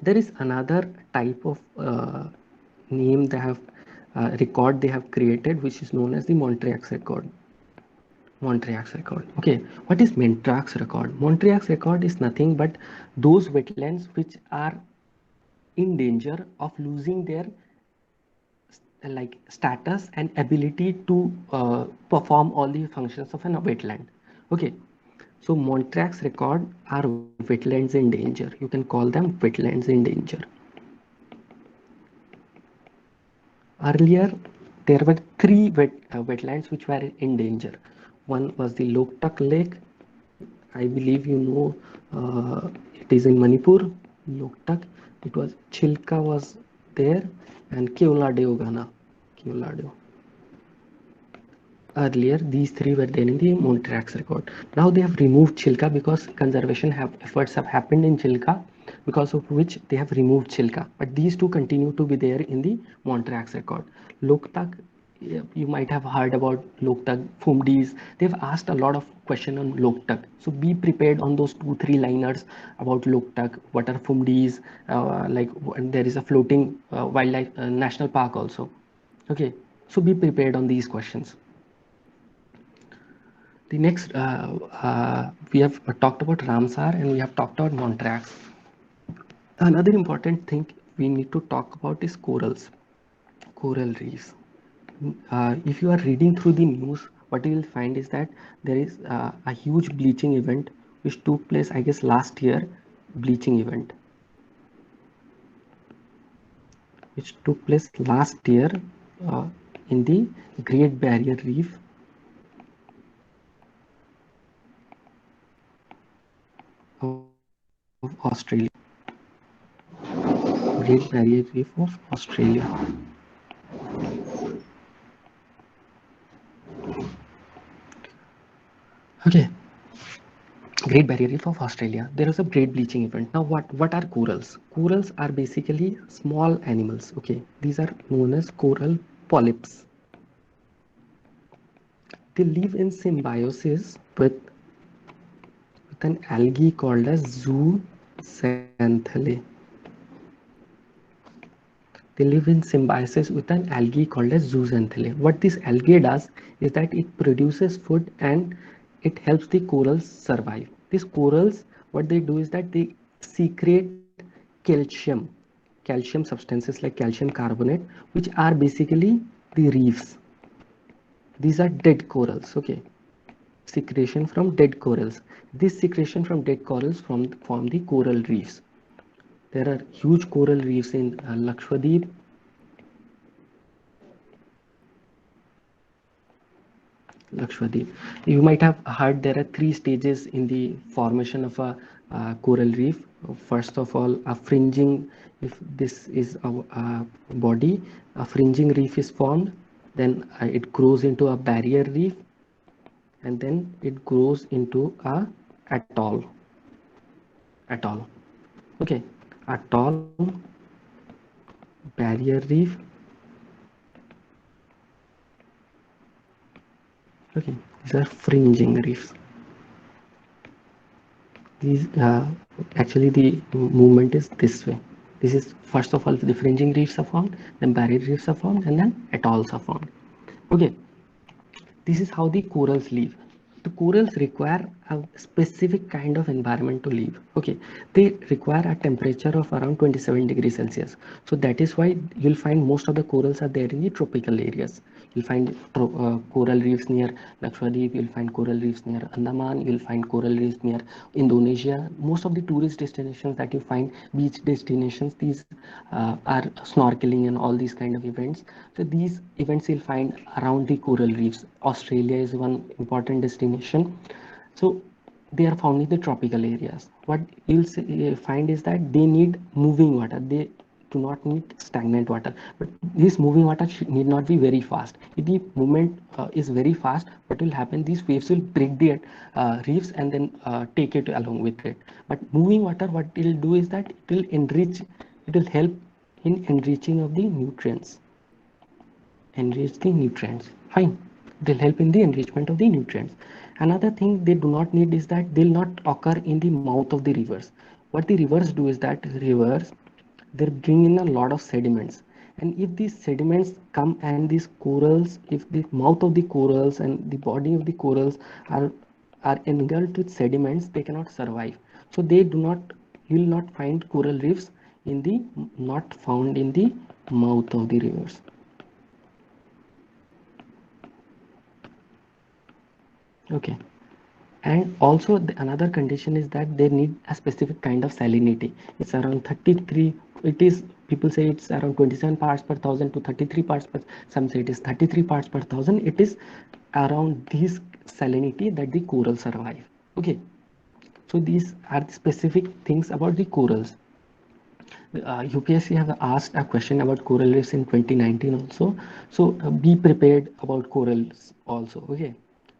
There is another type of name they have record they have created, which is known as the Montreux record. Montreux record. Okay, what is Montreux record? Montreux record is nothing but those wetlands which are in danger of losing their like status and ability to perform all the functions of an wetland. Okay, so Montreux record are wetlands in danger. You can call them wetlands in danger. Earlier, there were 3 wetlands which were in danger. One was the Loktak Lake. I believe you know it is in Manipur. Loktak. It was Chilka was there, and Keoladeo Ghana. Keoladeo. Earlier, these three were there in the Montracks record. Now they have removed Chilka because conservation efforts have happened in Chilka, because of which they have removed Chilka. But these two continue to be there in the Montracks record. Loktak, you might have heard about Loktak, Fumdis. They've asked a lot of question on Loktak. So be prepared on those 2-3 liners about Loktak. What are Fumdis? Like there is a floating wildlife national park also. Okay, so be prepared on these questions. The next, we have talked about Ramsar and we have talked about Montracks. Another important thing we need to talk about is corals, coral reefs. If you are reading through the news, what you will find is that there is a huge bleaching event which took place, I guess, last year, bleaching event, which took place last year uh, in the Great Barrier Reef. Of Australia. Great Barrier Reef of Australia. Okay, Great Barrier Reef of Australia. There is a great bleaching event. Now, what are corals? Corals are basically small animals. Okay, these are known as coral polyps. They live in symbiosis with an algae called as zooxanthellae. They live in symbiosis with an algae called as zooxanthellae. What this algae does is that it produces food and it helps the corals survive. These corals, what they do is that they secrete calcium, calcium substances like calcium carbonate, which are basically the reefs. These are dead corals. Okay, secretion from dead corals. This secretion from dead corals form the coral reefs. There are huge coral reefs in Lakshadweep. Lakshadweep. You might have heard there are 3 stages in the formation of a coral reef. First of all, a fringing, if this is a body, a fringing reef is formed, then it grows into a barrier reef, and then it grows into a atoll. Atoll. Okay, atoll, barrier reef. Okay, these are fringing reefs. These actually the movement is this way. This is first of all the fringing reefs are formed, then barrier reefs are formed, and then atolls are formed. Okay, this is how the corals live. The corals require a specific kind of environment to live. Okay, they require a temperature of around 27 degrees Celsius. So that is why you'll find most of the corals are there in the tropical areas. You'll find coral reefs near Lakshadweep, you'll find coral reefs near Andaman, you'll find coral reefs near Indonesia. Most of the tourist destinations that you find, beach destinations, these are snorkeling and all these kind of events. So these events you'll find around the coral reefs. Australia is one important destination. So they are found in the tropical areas. What you'll find is that they need moving water. They do not need stagnant water, but this moving water need not be very fast. If the movement is very fast, what will happen, these waves will break the reefs and then take it along with it. But moving water, what it will do is that it will enrich, it will help in enriching of the nutrients. Enrich the nutrients, fine, they'll help in the enrichment of the nutrients. Another thing they do not need is that they'll not occur in the mouth of the rivers. What the rivers do is that rivers, they bring in a lot of sediments, and if these sediments come and these corals, if the mouth of the corals and the body of the corals are engulfed with sediments, they cannot survive. So they do not, you will not find coral reefs in the, not found in the mouth of the rivers. Okay, and also another condition is that they need a specific kind of salinity. It's around 33, it is, people say it's around 27 parts per thousand to 33 parts per, some say it is 33 parts per thousand. It is around this salinity that the corals survive. Okay, so these are the specific things about the corals. UPSC have asked a question about coral reefs in 2019 also. So be prepared about corals also. Okay.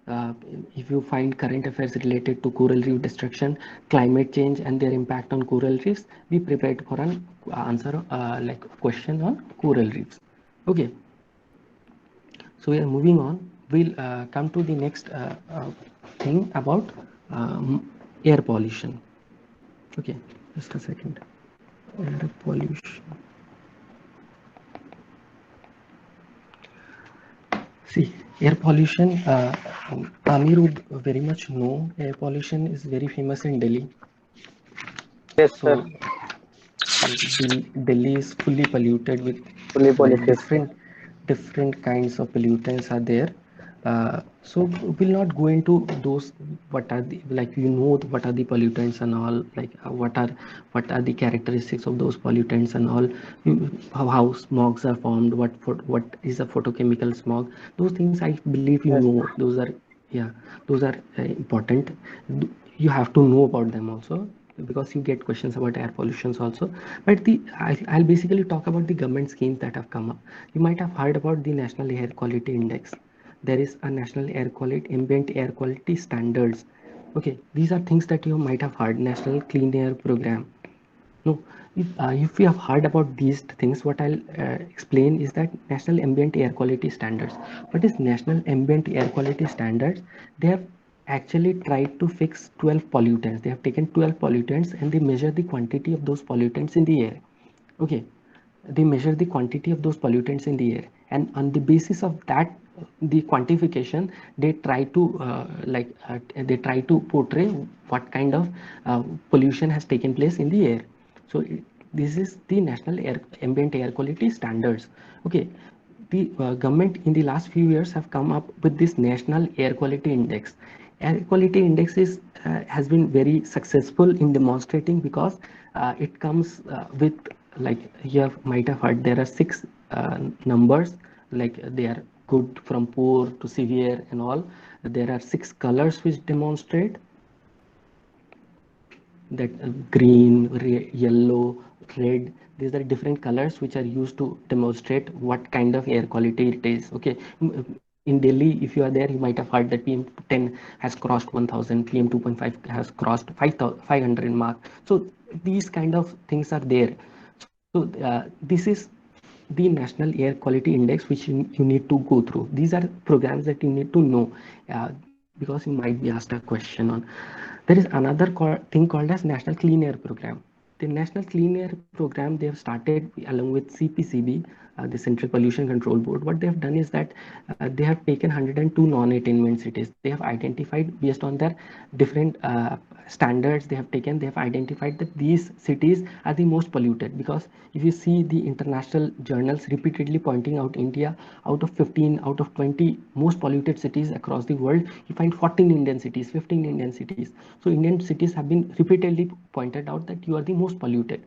Uh, if you find current affairs related to coral reef destruction, climate change, and their impact on coral reefs, be prepared for an answer like question on coral reefs. Okay. So we are moving on. We'll come to the next thing about air pollution. Okay, just a second. Air pollution. See, air pollution. Amir would very much know air pollution is very famous in Delhi. Yes, sir. So Delhi is fully polluted with Fully like polluted. different kinds of pollutants are there. So we'll not go into those. What are the like what are the pollutants and all, like what are the characteristics of those pollutants and all, how smogs are formed, what is a photochemical smog. Those things I believe you Yes, know. Those are, yeah, those are important. You have to know about them also, because you get questions about air pollutions also. But I'll basically talk about the government schemes that have come up. You might have heard about the National Air Quality Index. There is a National Air Quality Ambient Air Quality Standards. Okay, these are things that you might have heard. National Clean Air Program. No, if you have heard about these things, what I'll explain is that National Ambient Air Quality Standards. What is National Ambient Air Quality Standards? They have actually tried to fix 12 pollutants. They have taken 12 pollutants and they measure the quantity of those pollutants in the air. Okay, they measure the quantity of those pollutants in the air, and on the basis of that, the quantification, they try to they try to portray what kind of pollution has taken place in the air. So this is the National Ambient Air Quality Standards. Okay, the government in the last few years have come up with this National Air Quality Index. Air quality index is has been very successful in demonstrating, because it comes with, like you might have heard, there are six numbers, like they are good from poor to severe and all. There are six colors which demonstrate that green, yellow, red. These are different colors which are used to demonstrate what kind of air quality it is. Okay, in Delhi, if you are there, you might have heard that PM10 has crossed 1000, PM2.5 has crossed 500 mark. So these kind of things are there. So this is the National Air Quality Index, which you need to go through. These are programs that you need to know, because you might be asked a question on. There is another thing called as National Clean Air Program. The National Clean Air Program, they have started along with CPCB, the Central Pollution Control Board. What they have done is that they have taken 102 non-attainment cities. They have identified, based on their different standards they have identified that these cities are the most polluted. Because if you see the international journals repeatedly pointing out India, out of 15, out of 20 most polluted cities across the world, you find 14 Indian cities, 15 Indian cities. So Indian cities have been repeatedly pointed out that you are the most polluted.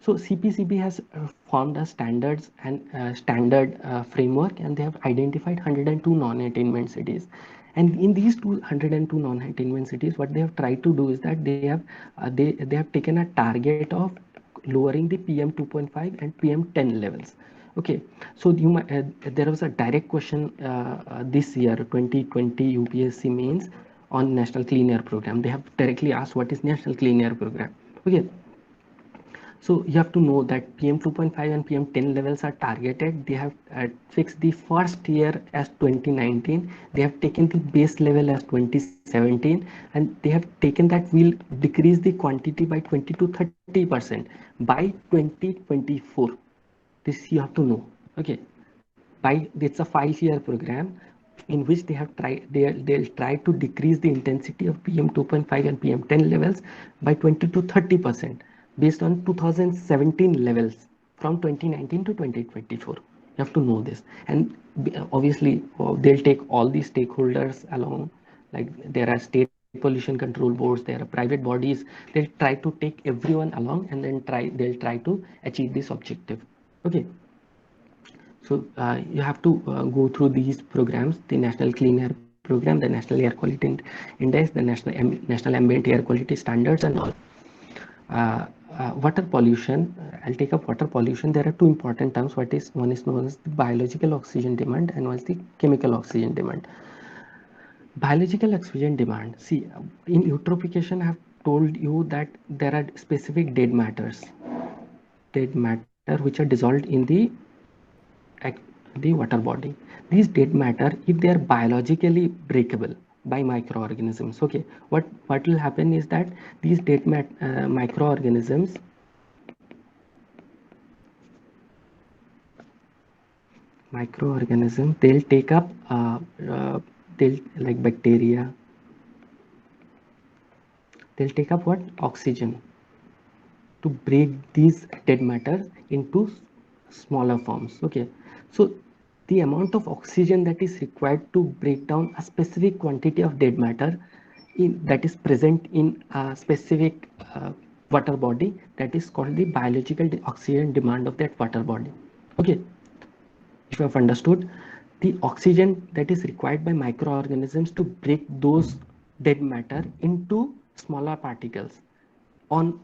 So CPCB has formed a standards and standard framework, and they have identified 102 non-attainment cities. And in these 202 non-attainment cities, what they have tried to do is that they have taken a target of lowering the PM 2.5 and PM10 levels. Okay, so there was a direct question this year, 2020 UPSC mains, on National Clean Air Program. They have directly asked what is National Clean Air Program. Okay, so you have to know that PM 2.5 and PM 10 levels are targeted. They have fixed the first year as 2019. They have taken the base level as 2017, and they have taken that will decrease the quantity by 20 to 30% by 2024. This you have to know. Okay, it's a 5-year program in which they have tried they'll try to decrease the intensity of PM 2.5 and PM 10 levels by 20 to 30% based on 2017 levels from 2019 to 2024. You have to know this. And obviously they'll take all the stakeholders along, like there are state pollution control boards, there are private bodies. They'll try to take everyone along, and then they'll try to achieve this objective. Okay, so you have to go through these programs: the National Clean Air Program, the National Air Quality Index, the National Ambient Air Quality Standards, and all. water pollution. I'll take up water pollution. There are two important terms. One is known as the biological oxygen demand and one is the chemical oxygen demand. Biological oxygen demand. See, in eutrophication, I have told you that there are specific dead matter which are dissolved in the water body. These dead matter, if they are biologically breakable by microorganisms, okay, what will happen is that these microorganisms they'll take up they'll like bacteria, they'll take up what oxygen to break these dead matter into smaller forms. Okay, so the amount of oxygen that is required to break down a specific quantity of dead matter that is present in a specific water body, that is called the biological oxygen demand of that water body. Okay, if you have understood, the oxygen that is required by microorganisms to break those dead matter into smaller particles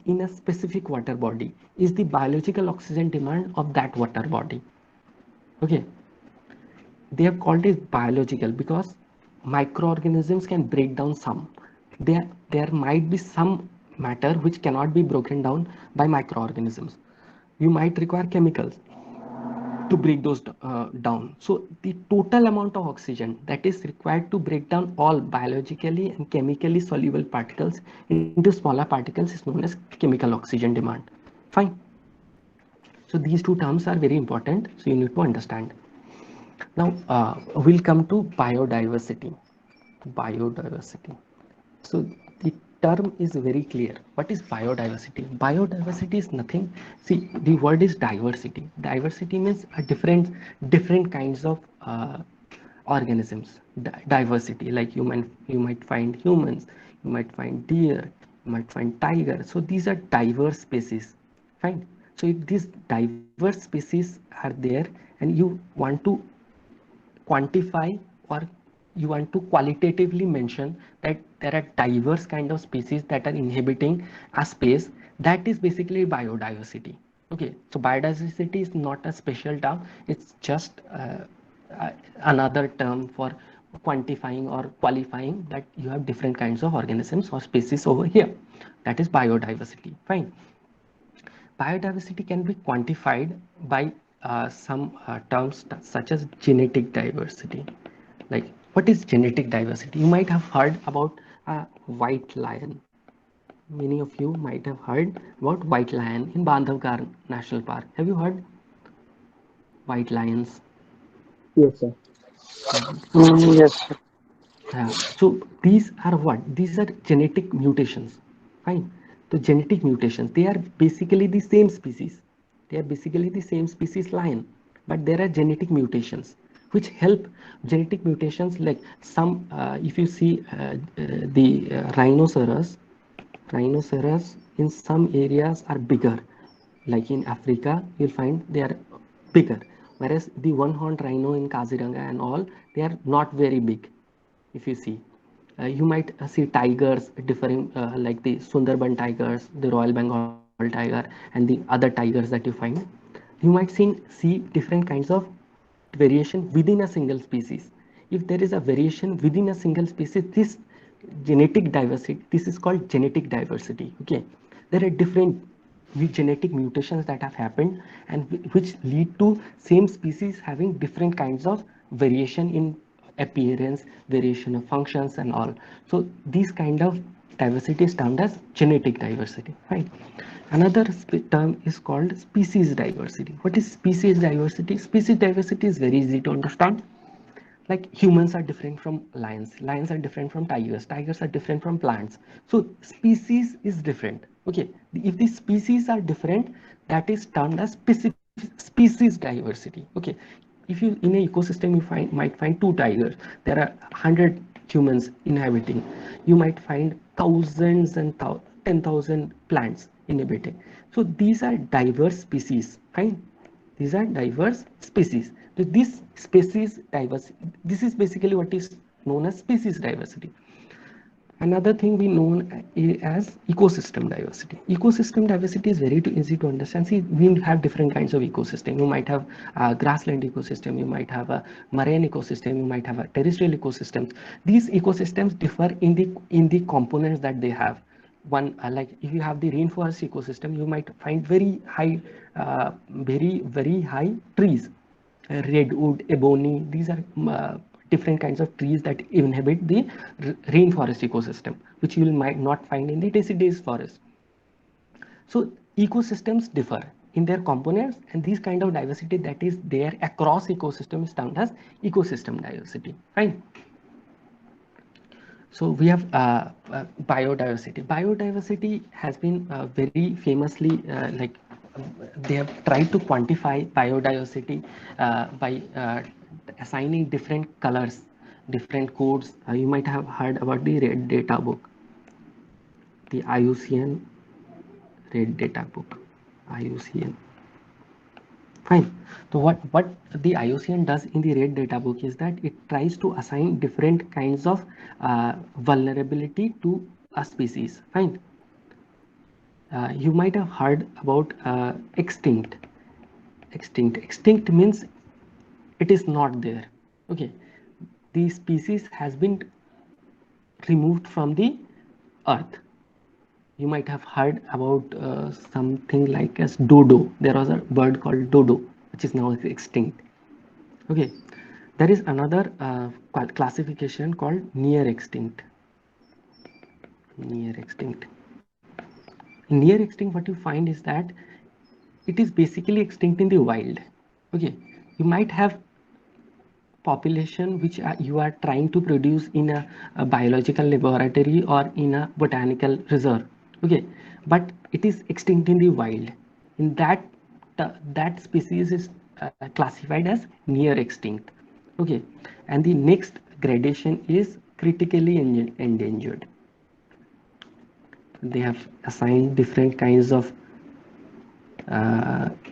in a specific water body is the biological oxygen demand of that water body. Okay, they have called it biological because microorganisms can break down some. There might be some matter which cannot be broken down by microorganisms. You might require chemicals to break those down. So the total amount of oxygen that is required to break down all biologically and chemically soluble particles into smaller particles is known as chemical oxygen demand. Fine. So these two terms are very important. So you need to understand. Now we'll come to biodiversity. Biodiversity. So the term is very clear. What is biodiversity? Biodiversity is nothing. See, the word is diversity. Diversity means a different kinds of organisms. Diversity, like you might find humans, you might find deer, you might find tiger. So these are diverse species. Fine. So if these diverse species are there and you want to quantify or you want to qualitatively mention that there are diverse kind of species that are inhabiting a space, that is basically biodiversity. Okay, so biodiversity is not a special term, it's just another term for quantifying or qualifying that you have different kinds of organisms or species over here. That is biodiversity. Fine. Biodiversity can be quantified by some terms such as genetic diversity. Like, what is genetic diversity? You might have heard about a white lion. Many of you might have heard about white lion in Bandhavgarh National Park. Have you heard white lions? Yes, sir. Yes, sir. Yeah. So these are what? These are genetic mutations. Fine. So genetic mutations, they are basically the same species. They are basically the same species lion, but there are genetic mutations which help. Genetic mutations like some, if you see the rhinoceros in some areas are bigger. Like in Africa, you'll find they are bigger, whereas the one-horned rhino in Kaziranga and all, they are not very big. If you see, you might see tigers differing, like the Sundarban tigers, the Royal Bengal tiger, and the other tigers that you find. You might see different kinds of variation within a single species. If there is a variation within a single species, this genetic diversity, this is called genetic diversity. Okay, there are different genetic mutations that have happened and which lead to same species having different kinds of variation in appearance, variation of functions and all. So these kind of diversity is termed as genetic diversity. Right. Another term is called species diversity. What is species diversity? Species diversity is very easy to understand. Like humans are different from lions are different from tigers are different from plants. So species is different. Okay, if the species are different, that is termed as species diversity. Okay, if you in a ecosystem you might find two tigers, there are 100 humans inhabiting, you might find thousands and 10,000 plants inhabiting. So these are diverse species. Fine, these are diverse species. So this species diversity, this is basically what is known as species diversity. Another thing we know as ecosystem diversity. Ecosystem diversity is very easy to understand. See, we have different kinds of ecosystem. You might have a grassland ecosystem, you might have a marine ecosystem, you might have a terrestrial ecosystems. These ecosystems differ in the components that they have. One like if you have the rainforest ecosystem, you might find very high, very high trees, redwood, ebony. These are different kinds of trees that inhabit the rainforest ecosystem, which you will might not find in the deciduous forest. So ecosystems differ in their components, and this kind of diversity that is there across ecosystem is termed as ecosystem diversity. Fine. So we have biodiversity. Biodiversity has been very famously they have tried to quantify biodiversity by assigning different colors, different codes. You might have heard about the Red Data Book, the IUCN Red Data Book, IUCN. Fine. So what the IUCN does in the Red Data Book is that it tries to assign different kinds of vulnerability to a species. Fine. You might have heard about extinct. Extinct means it is not there. Okay. The species has been removed from the earth. You might have heard about something like as dodo. There was a bird called dodo, which is now extinct. Okay, there is another classification called near extinct. Near extinct. In near extinct, what you find is that it is basically extinct in the wild. Okay, you might have population which you are trying to produce in a biological laboratory or in a botanical reserve. Okay, but it is extinct in the wild. In that species is classified as near extinct. Okay, and the next gradation is critically endangered. They have assigned different kinds of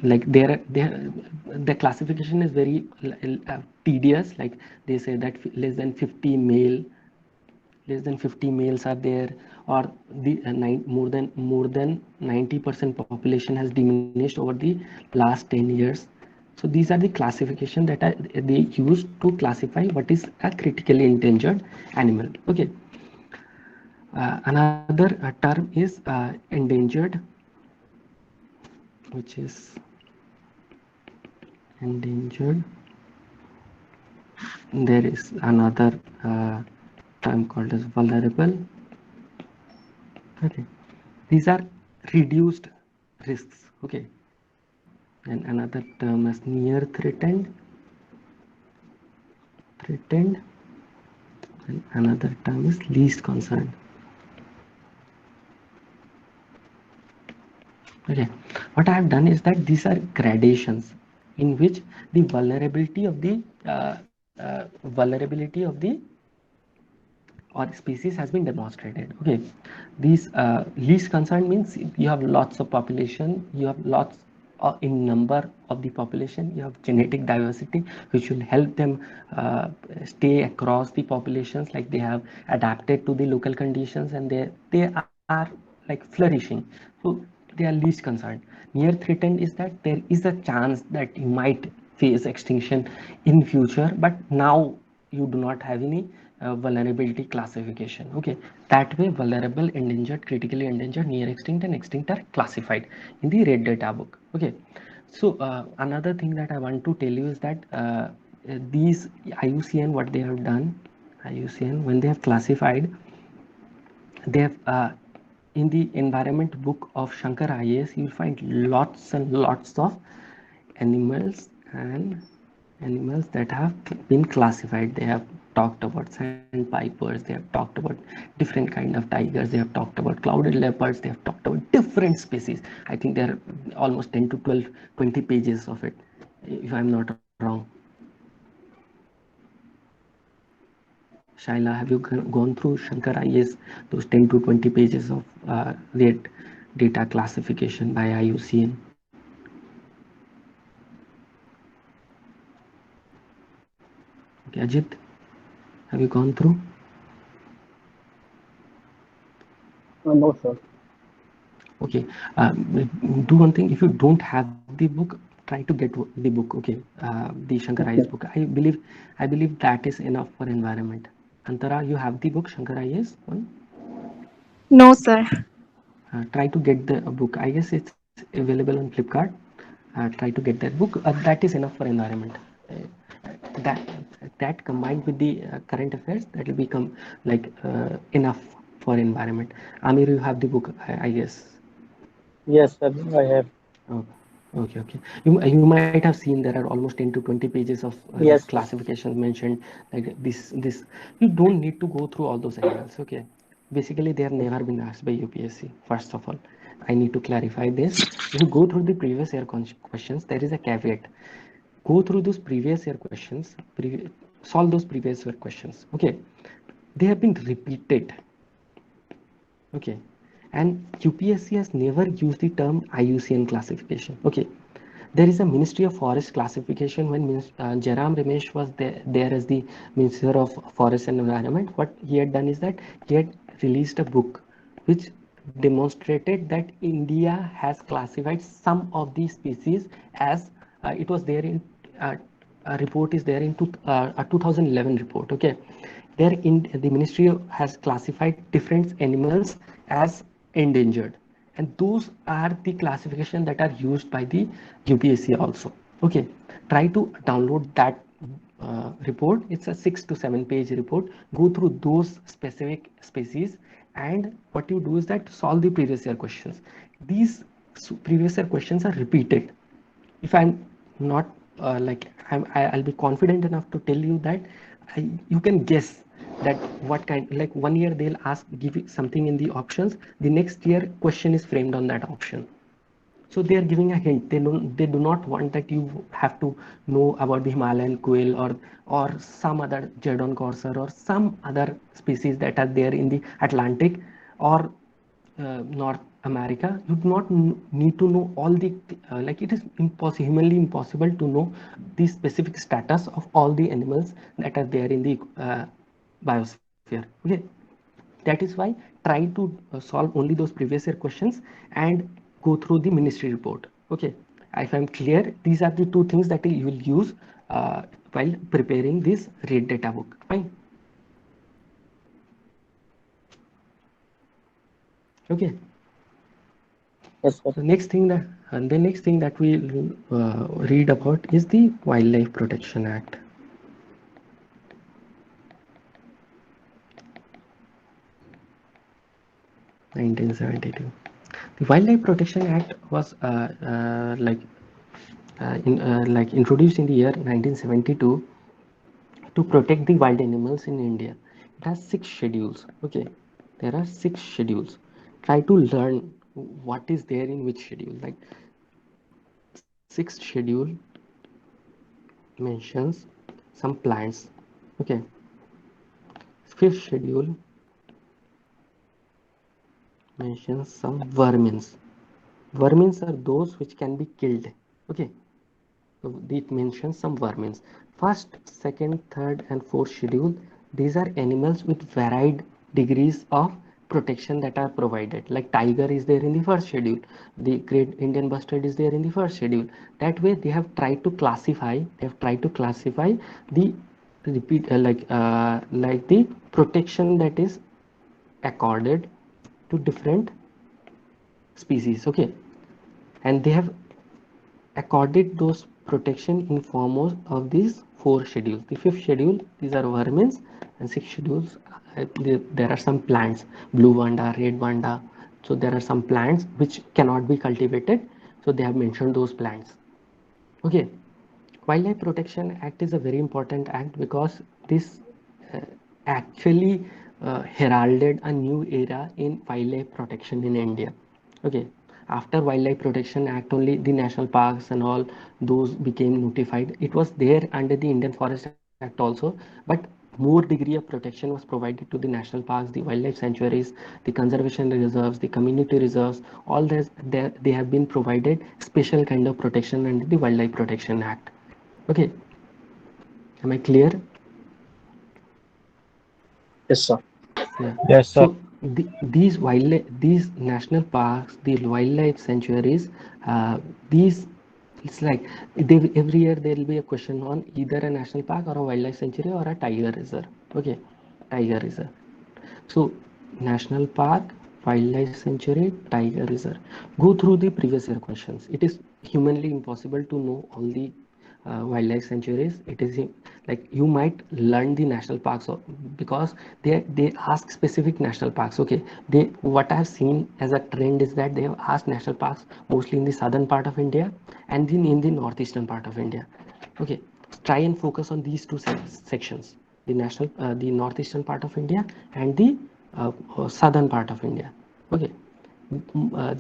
like the classification is very tedious. Like they say that less than 50 males are there, or the more than 90% population has diminished over the last 10 years. So these are the classification that they use to classify what is a critically endangered animal. Okay. Another term is endangered, which is endangered. There is another term called as vulnerable. Okay, these are reduced risks. Okay, and another term is near threatened, and another term is least concern. Okay, what I have done is that these are gradations in which the vulnerability of the or species has been demonstrated. Okay, these least concern means you have lots of population, you have lots in number of the population, you have genetic diversity which will help them stay across the populations, like they have adapted to the local conditions, and they are like flourishing. So they are least concerned. Near threatened is that there is a chance that you might face extinction in future, but now you do not have any vulnerability classification. Okay, that way vulnerable, endangered, critically endangered, near extinct, and extinct are classified in the Red Data Book. Okay, so another thing that I want to tell you is that these IUCN, what they have done, IUCN, when they have classified, they have in the environment book of Shankar IAS, you will find lots and lots of animals and animals that have been classified. They have talked about sandpipers, they have talked about different kind of tigers, they have talked about clouded leopards, they have talked about different species. I think there are almost 10 to 12, 20 pages of it, if I'm not wrong. Shaila, have you gone through Shankar IAS, those 10 to 20 pages of red data classification by IUCN? Okay, Ajit, have you gone through? No, sir. Okay, do one thing. If you don't have the book, try to get the book. Okay, the Shankar IAS book. I believe that is enough for environment. Antara, you have the book Shankar IAS one. No, sir. Try to get the book. I guess it's available on Flipkart. Try to get that book. That is enough for environment. That that combined with the current affairs, that will become like enough for environment. Amir, you have the book, I guess. Yes, sir. I have. Oh, okay. You might have seen there are almost 10 to 20 pages of like Yes, sir. classifications mentioned, like this. You don't need to go through all those animals. Okay, basically they have never been asked by UPSC. First of all, I need to clarify this. If you go through the previous year questions, there is a caveat. Go through those previous year questions, solve those previous year questions. Okay, they have been repeated. Okay, and UPSC has never used the term IUCN classification. Okay, there is a Ministry of Forest classification. When Jairam Ramesh was there as the Minister of Forest and Environment, what he had done is that he had released a book which demonstrated that India has classified some of these species as it was there in a report is there in a 2011 report. Okay, there in the ministry has classified different animals as endangered, and those are the classification that are used by the UPSC also. Okay, try to download that report. It's a 6 to 7 page report. Go through those specific species, and what you do is that solve the previous year questions. These previous year questions are repeated. If I'm not I'll be confident enough to tell you that you can guess that what kind, like 1 year they'll ask, give you something in the options, the next year question is framed on that option. So they are giving a hint. They do not want that you have to know about the Himalayan quail or some other Jerdon courser or some other species that are there in the Atlantic or North America. You do not need to know all the like it is humanly impossible to know the specific status of all the animals that are there in the biosphere. Okay, that is why try to solve only those previous year questions and go through the ministry report. Okay, if I'm clear, these are the two things that you will use while preparing this read data book. Fine. Okay. Yes, sir. So the next thing that we read about is the Wildlife Protection Act. (1972). The Wildlife Protection Act was introduced in the year 1972 to protect the wild animals in India. It has 6 schedules. Okay, there are 6 schedules. Try to learn what is there in which schedule. Like 6th schedule mentions some plants. Okay, 5th schedule mentions some vermins. Vermins are those which can be killed. Okay, so it mentions some vermins. First, second, third, and fourth schedule, these are animals with varied degrees of protection that are provided. Like tiger is there in the first schedule, the great Indian bustard is there in the first schedule. That way, they have tried to classify. They have tried to classify the like the protection that is accorded to different species. Okay, and they have accorded those protection in form of these 4 schedules. The 5th schedule, these are vermins, and 6 schedules, there are some plants, blue vanda, red vanda. So there are some plants which cannot be cultivated. So they have mentioned those plants. Okay, Wildlife Protection Act is a very important act because this uh, actually heralded a new era in wildlife protection in India. Okay, after Wildlife Protection Act, only the national parks and all those became notified. It was there under the Indian Forest Act also, but more degree of protection was provided to the national parks, the wildlife sanctuaries, the conservation reserves, the community reserves. All this, they have been provided special kind of protection under the Wildlife Protection Act. Okay, am I clear? Yes, sir. Yeah. Yes, sir. So these national parks, the wildlife sanctuaries, these it's like every year there will be a question on either a national park or a wildlife sanctuary or a tiger reserve. Okay, tiger reserve. So national park, wildlife sanctuary, tiger reserve. Go through the previous year questions. It is humanly impossible to know all the wildlife sanctuaries. It is like you might learn the national parks because they ask specific national parks. Okay, they what I have seen as a trend is that they have asked national parks mostly in the southern part of India and then in the northeastern part of India. Okay, try and focus on these two sections: the the northeastern part of India and the southern part of India. Okay,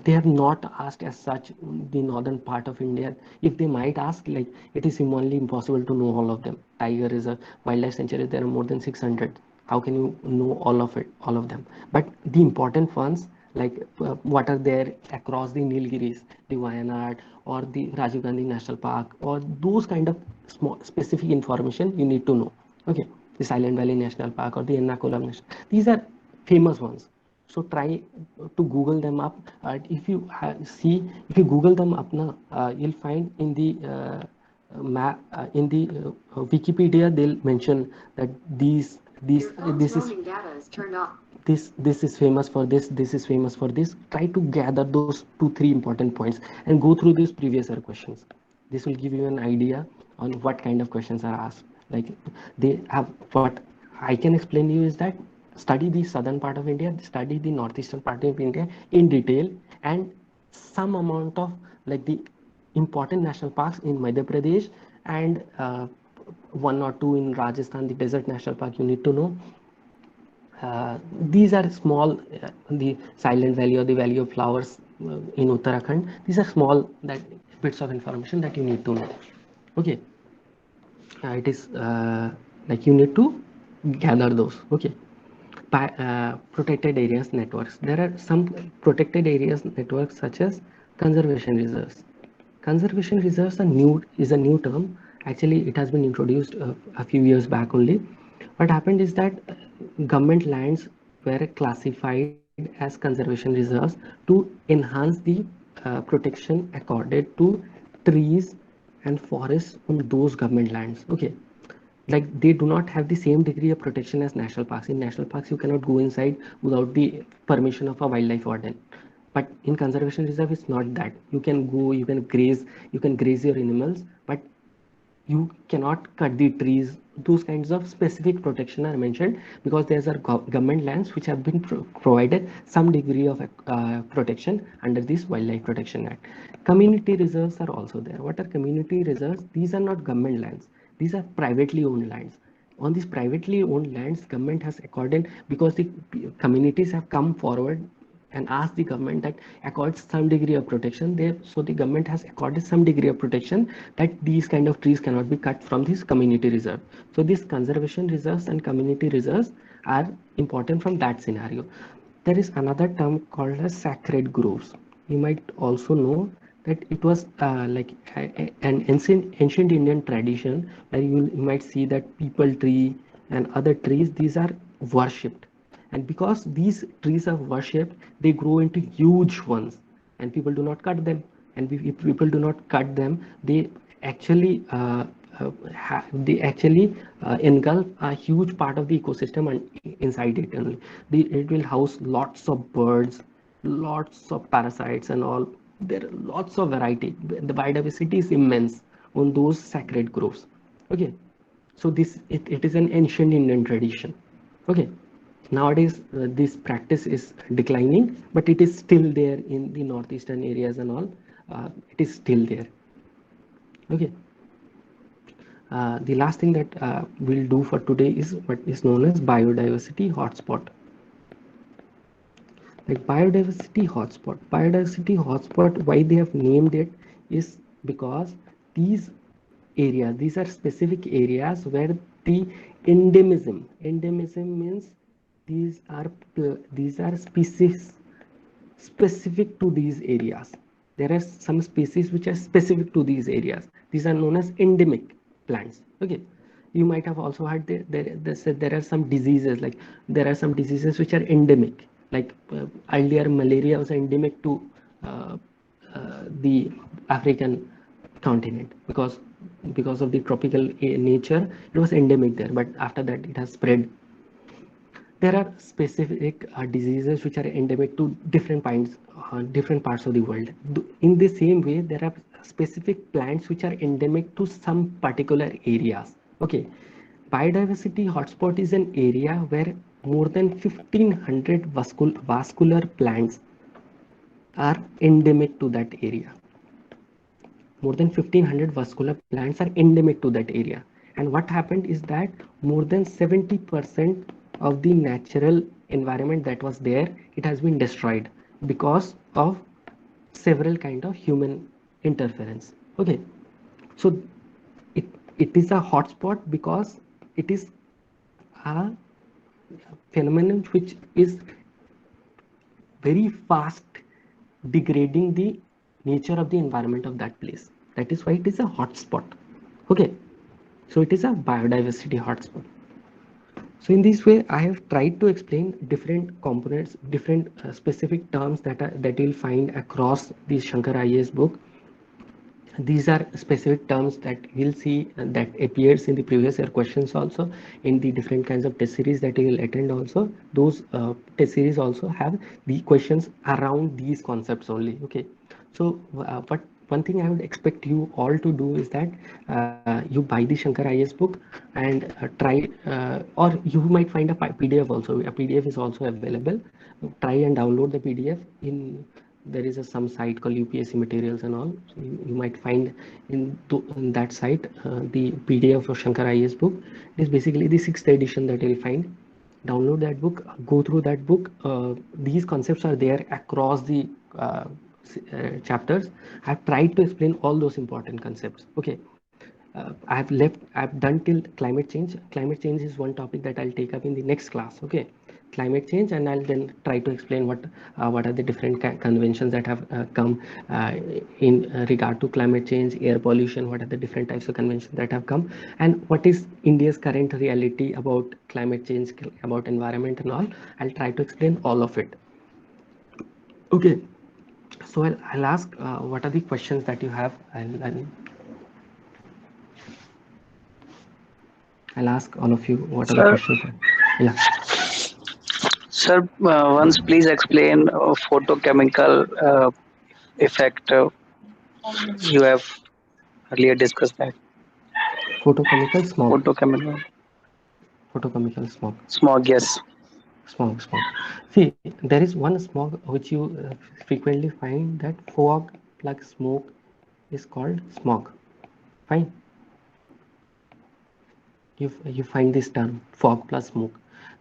they have not asked as such the northern part of India. If they might ask, like it is humanly impossible to know all of them. Tiger is a wildlife sanctuary. There are more than 600. How can you know all of it, all of them? But the important ones, like what are there across the Nilgiris, the Wayanad, or the Rajiv Gandhi National Park, or those kind of small specific information you need to know. Okay, the Silent Valley National Park or the Ernakulam National. These are famous ones. So try to Google them up. If you see, if you Google them up now, you'll find in the map in the Wikipedia they'll mention that this is this is famous for this is famous for this. Try to gather those 2 3 important points and go through these previous year questions. This will give you an idea on what kind of questions are asked. Like they have what I can explain to you is that study the southern part of India, study the northeastern part of India in detail, and some amount of like the important national parks in Madhya Pradesh and one or two in Rajasthan, the desert national park you need to know. These are small, the Silent Valley or the Valley of Flowers in Uttarakhand. These are small that bits of information that you need to know. Okay, it is like you need to gather those. Okay, protected areas networks. There are some protected areas networks such as conservation reserves. Conservation reserves is a new term. Actually, it has been introduced a few years back only. What happened is that government lands were classified as conservation reserves to enhance the protection accorded to trees and forests on those government lands. Okay, like they do not have the same degree of protection as national parks. In national parks, you cannot go inside without the permission of a wildlife warden. But in conservation reserve, it's not that. You can go, you can graze your animals, but you cannot cut the trees. Those kinds of specific protection are mentioned because there's a government lands which have been provided some degree of protection under this Wildlife Protection Act. Community reserves are also there. What are community reserves? These are not government lands. These are privately owned lands. On these privately owned lands, government has accorded because the communities have come forward and asked the government that accords some degree of protection there. So the government has accorded some degree of protection that these kind of trees cannot be cut from this community reserve. So these conservation reserves and community reserves are important from that scenario. There is another term called as sacred groves. You might also know that it was like an ancient Indian tradition where you might see that people tree and other trees, these are worshipped, and because these trees are worshipped, they grow into huge ones, and people do not cut them. And if people do not cut them, they actually engulf a huge part of the ecosystem and inside it only. It will house lots of birds, lots of parasites and all. There are lots of variety. The biodiversity is immense on those sacred groves. Okay, so it is an ancient Indian tradition. Okay, nowadays this practice is declining, but it is still there in the northeastern areas and all. It is still there. Okay, the last thing that we'll do for today is what is known as biodiversity hotspot. Like biodiversity hotspot, why they have named it is because these areas, these are specific areas where the endemism means these are species specific to these areas. There are some species which are specific to these areas. These are known as endemic plants. Okay, you might have also heard there are some diseases, like there are some diseases which are endemic. Like earlier, malaria was endemic to the African continent because of the tropical nature. It was endemic there, but after that, it has spread. There are specific diseases which are endemic to different parts of the world. In the same way, there are specific plants which are endemic to some particular areas. Okay, biodiversity hotspot is an area where more than 1500 vascular plants are endemic to that area. More than 1500 vascular plants are endemic to that area. And what happened is that more than 70% of the natural environment that was there, it has been destroyed because of several kind of human interference. Okay, so it, it is a hotspot because it is a phenomenon which is very fast degrading the nature of the environment of that place. That is why it is a hotspot. Okay, so it is a biodiversity hotspot. So in this way, I have tried to explain different components, different specific terms that you'll find across the Shankar IAS book. These are specific terms that we'll see that appears in the previous year questions also, in the different kinds of test series that you will attend also. Those test series also have the questions around these concepts only. Okay, so but one thing I would expect you all to do is that you buy the Shankar IAS book and try, or you might find a PDF also. A PDF is also available. Try and download the PDF. There is some site called UPSC materials and all. So you might find in that site the PDF of Shankar IAS book. It is basically the 6th edition that you'll find. Download that book, go through that book. These concepts are there across the chapters. I've tried to explain all those important concepts. Okay, I've done till climate change. Climate change is one topic that I'll take up in the next class. Okay, climate change, and I'll then try to explain what are the different conventions that have come in regard to climate change, air pollution, what are the different types of conventions that have come, and what is India's current reality about climate change, about environment and all. I'll try to explain all of it. Okay, so I'll ask what are the questions that you have. I'll ask all of you what are the questions. Yeah. Sir, once please explain photochemical effect. You have earlier discussed that. Photochemical smog. Photochemical Photochemical smog. smog, yes. Smog. See, there is one smog which you frequently find, that fog plus smoke is called smog. Fine. You find this term, fog plus smoke.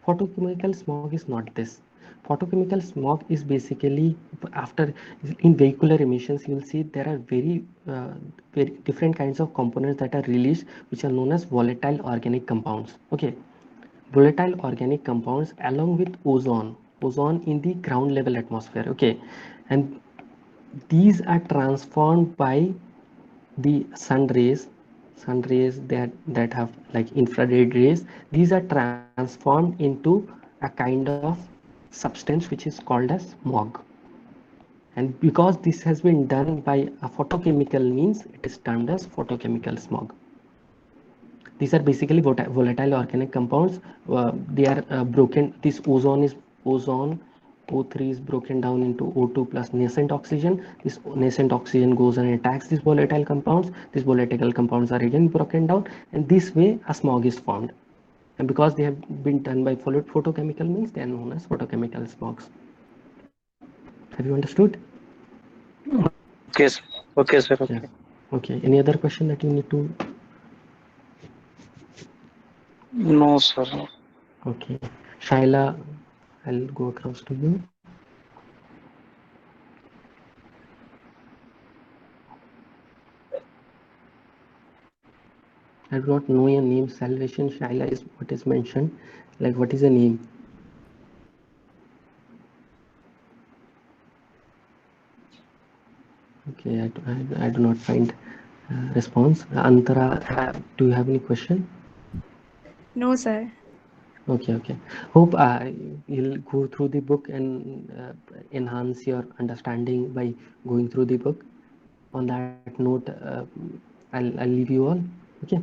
Photochemical smog is not this. Photochemical smog is basically after, in vehicular emissions, you'll see there are very different kinds of components that are released, which are known as volatile organic compounds. Okay, volatile organic compounds along with ozone in the ground level atmosphere. Okay, and these are transformed by the sun rays that have like infrared rays. These are transformed into a kind of substance which is called as smog, and because this has been done by a photochemical means, it is termed as photochemical smog. These are basically volatile organic compounds. They are broken. This ozone O3 is broken down into O2 plus nascent oxygen. This nascent oxygen goes and attacks these volatile compounds. These volatile compounds are again broken down, and this way a smog is formed. And because they have been done by photochemical means, they are known as photochemical smogs. Have you understood? Okay, sir. Okay, sir. Okay. Yeah. Okay. Any other question that you need to? No, sir. Okay. Shaila, I'll go across to you. I do not know your name. Salvation Shaila is what is mentioned. Like, what is the name? Okay, I do not find response. Antara, do you have any question? No, sir. Okay. Hope you'll go through the book and enhance your understanding by going through the book. On that note, I'll leave you all. Okay.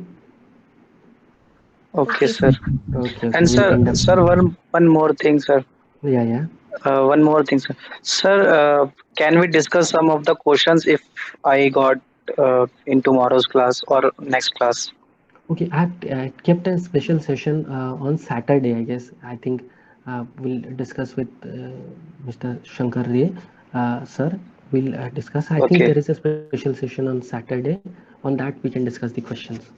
Okay, Okay, sir. sir. Okay. And We'll sir, end up. one more thing, sir. Yeah. One more thing, sir. Sir, can we discuss some of the questions if I got in tomorrow's class or next class? Okay. I've kept a special session on Saturday. I guess. I think we'll discuss with Mr. Shankar Ray, sir. We'll discuss. I think Okay, there is a special session on Saturday. On that, we can discuss the questions.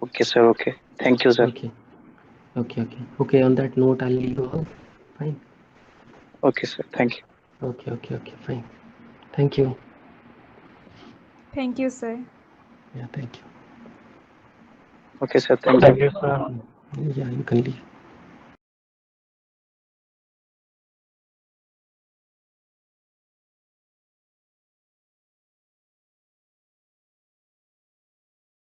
okay, sir. Okay. Thank you, sir. Okay. Okay. On that note, I'll leave you all. Fine. Okay, sir. Thank you. Okay. Fine. Thank you. Thank you, sir. Yeah. Thank you. Okay, sir. Thank you. Thank you, sir. Yeah. You can leave.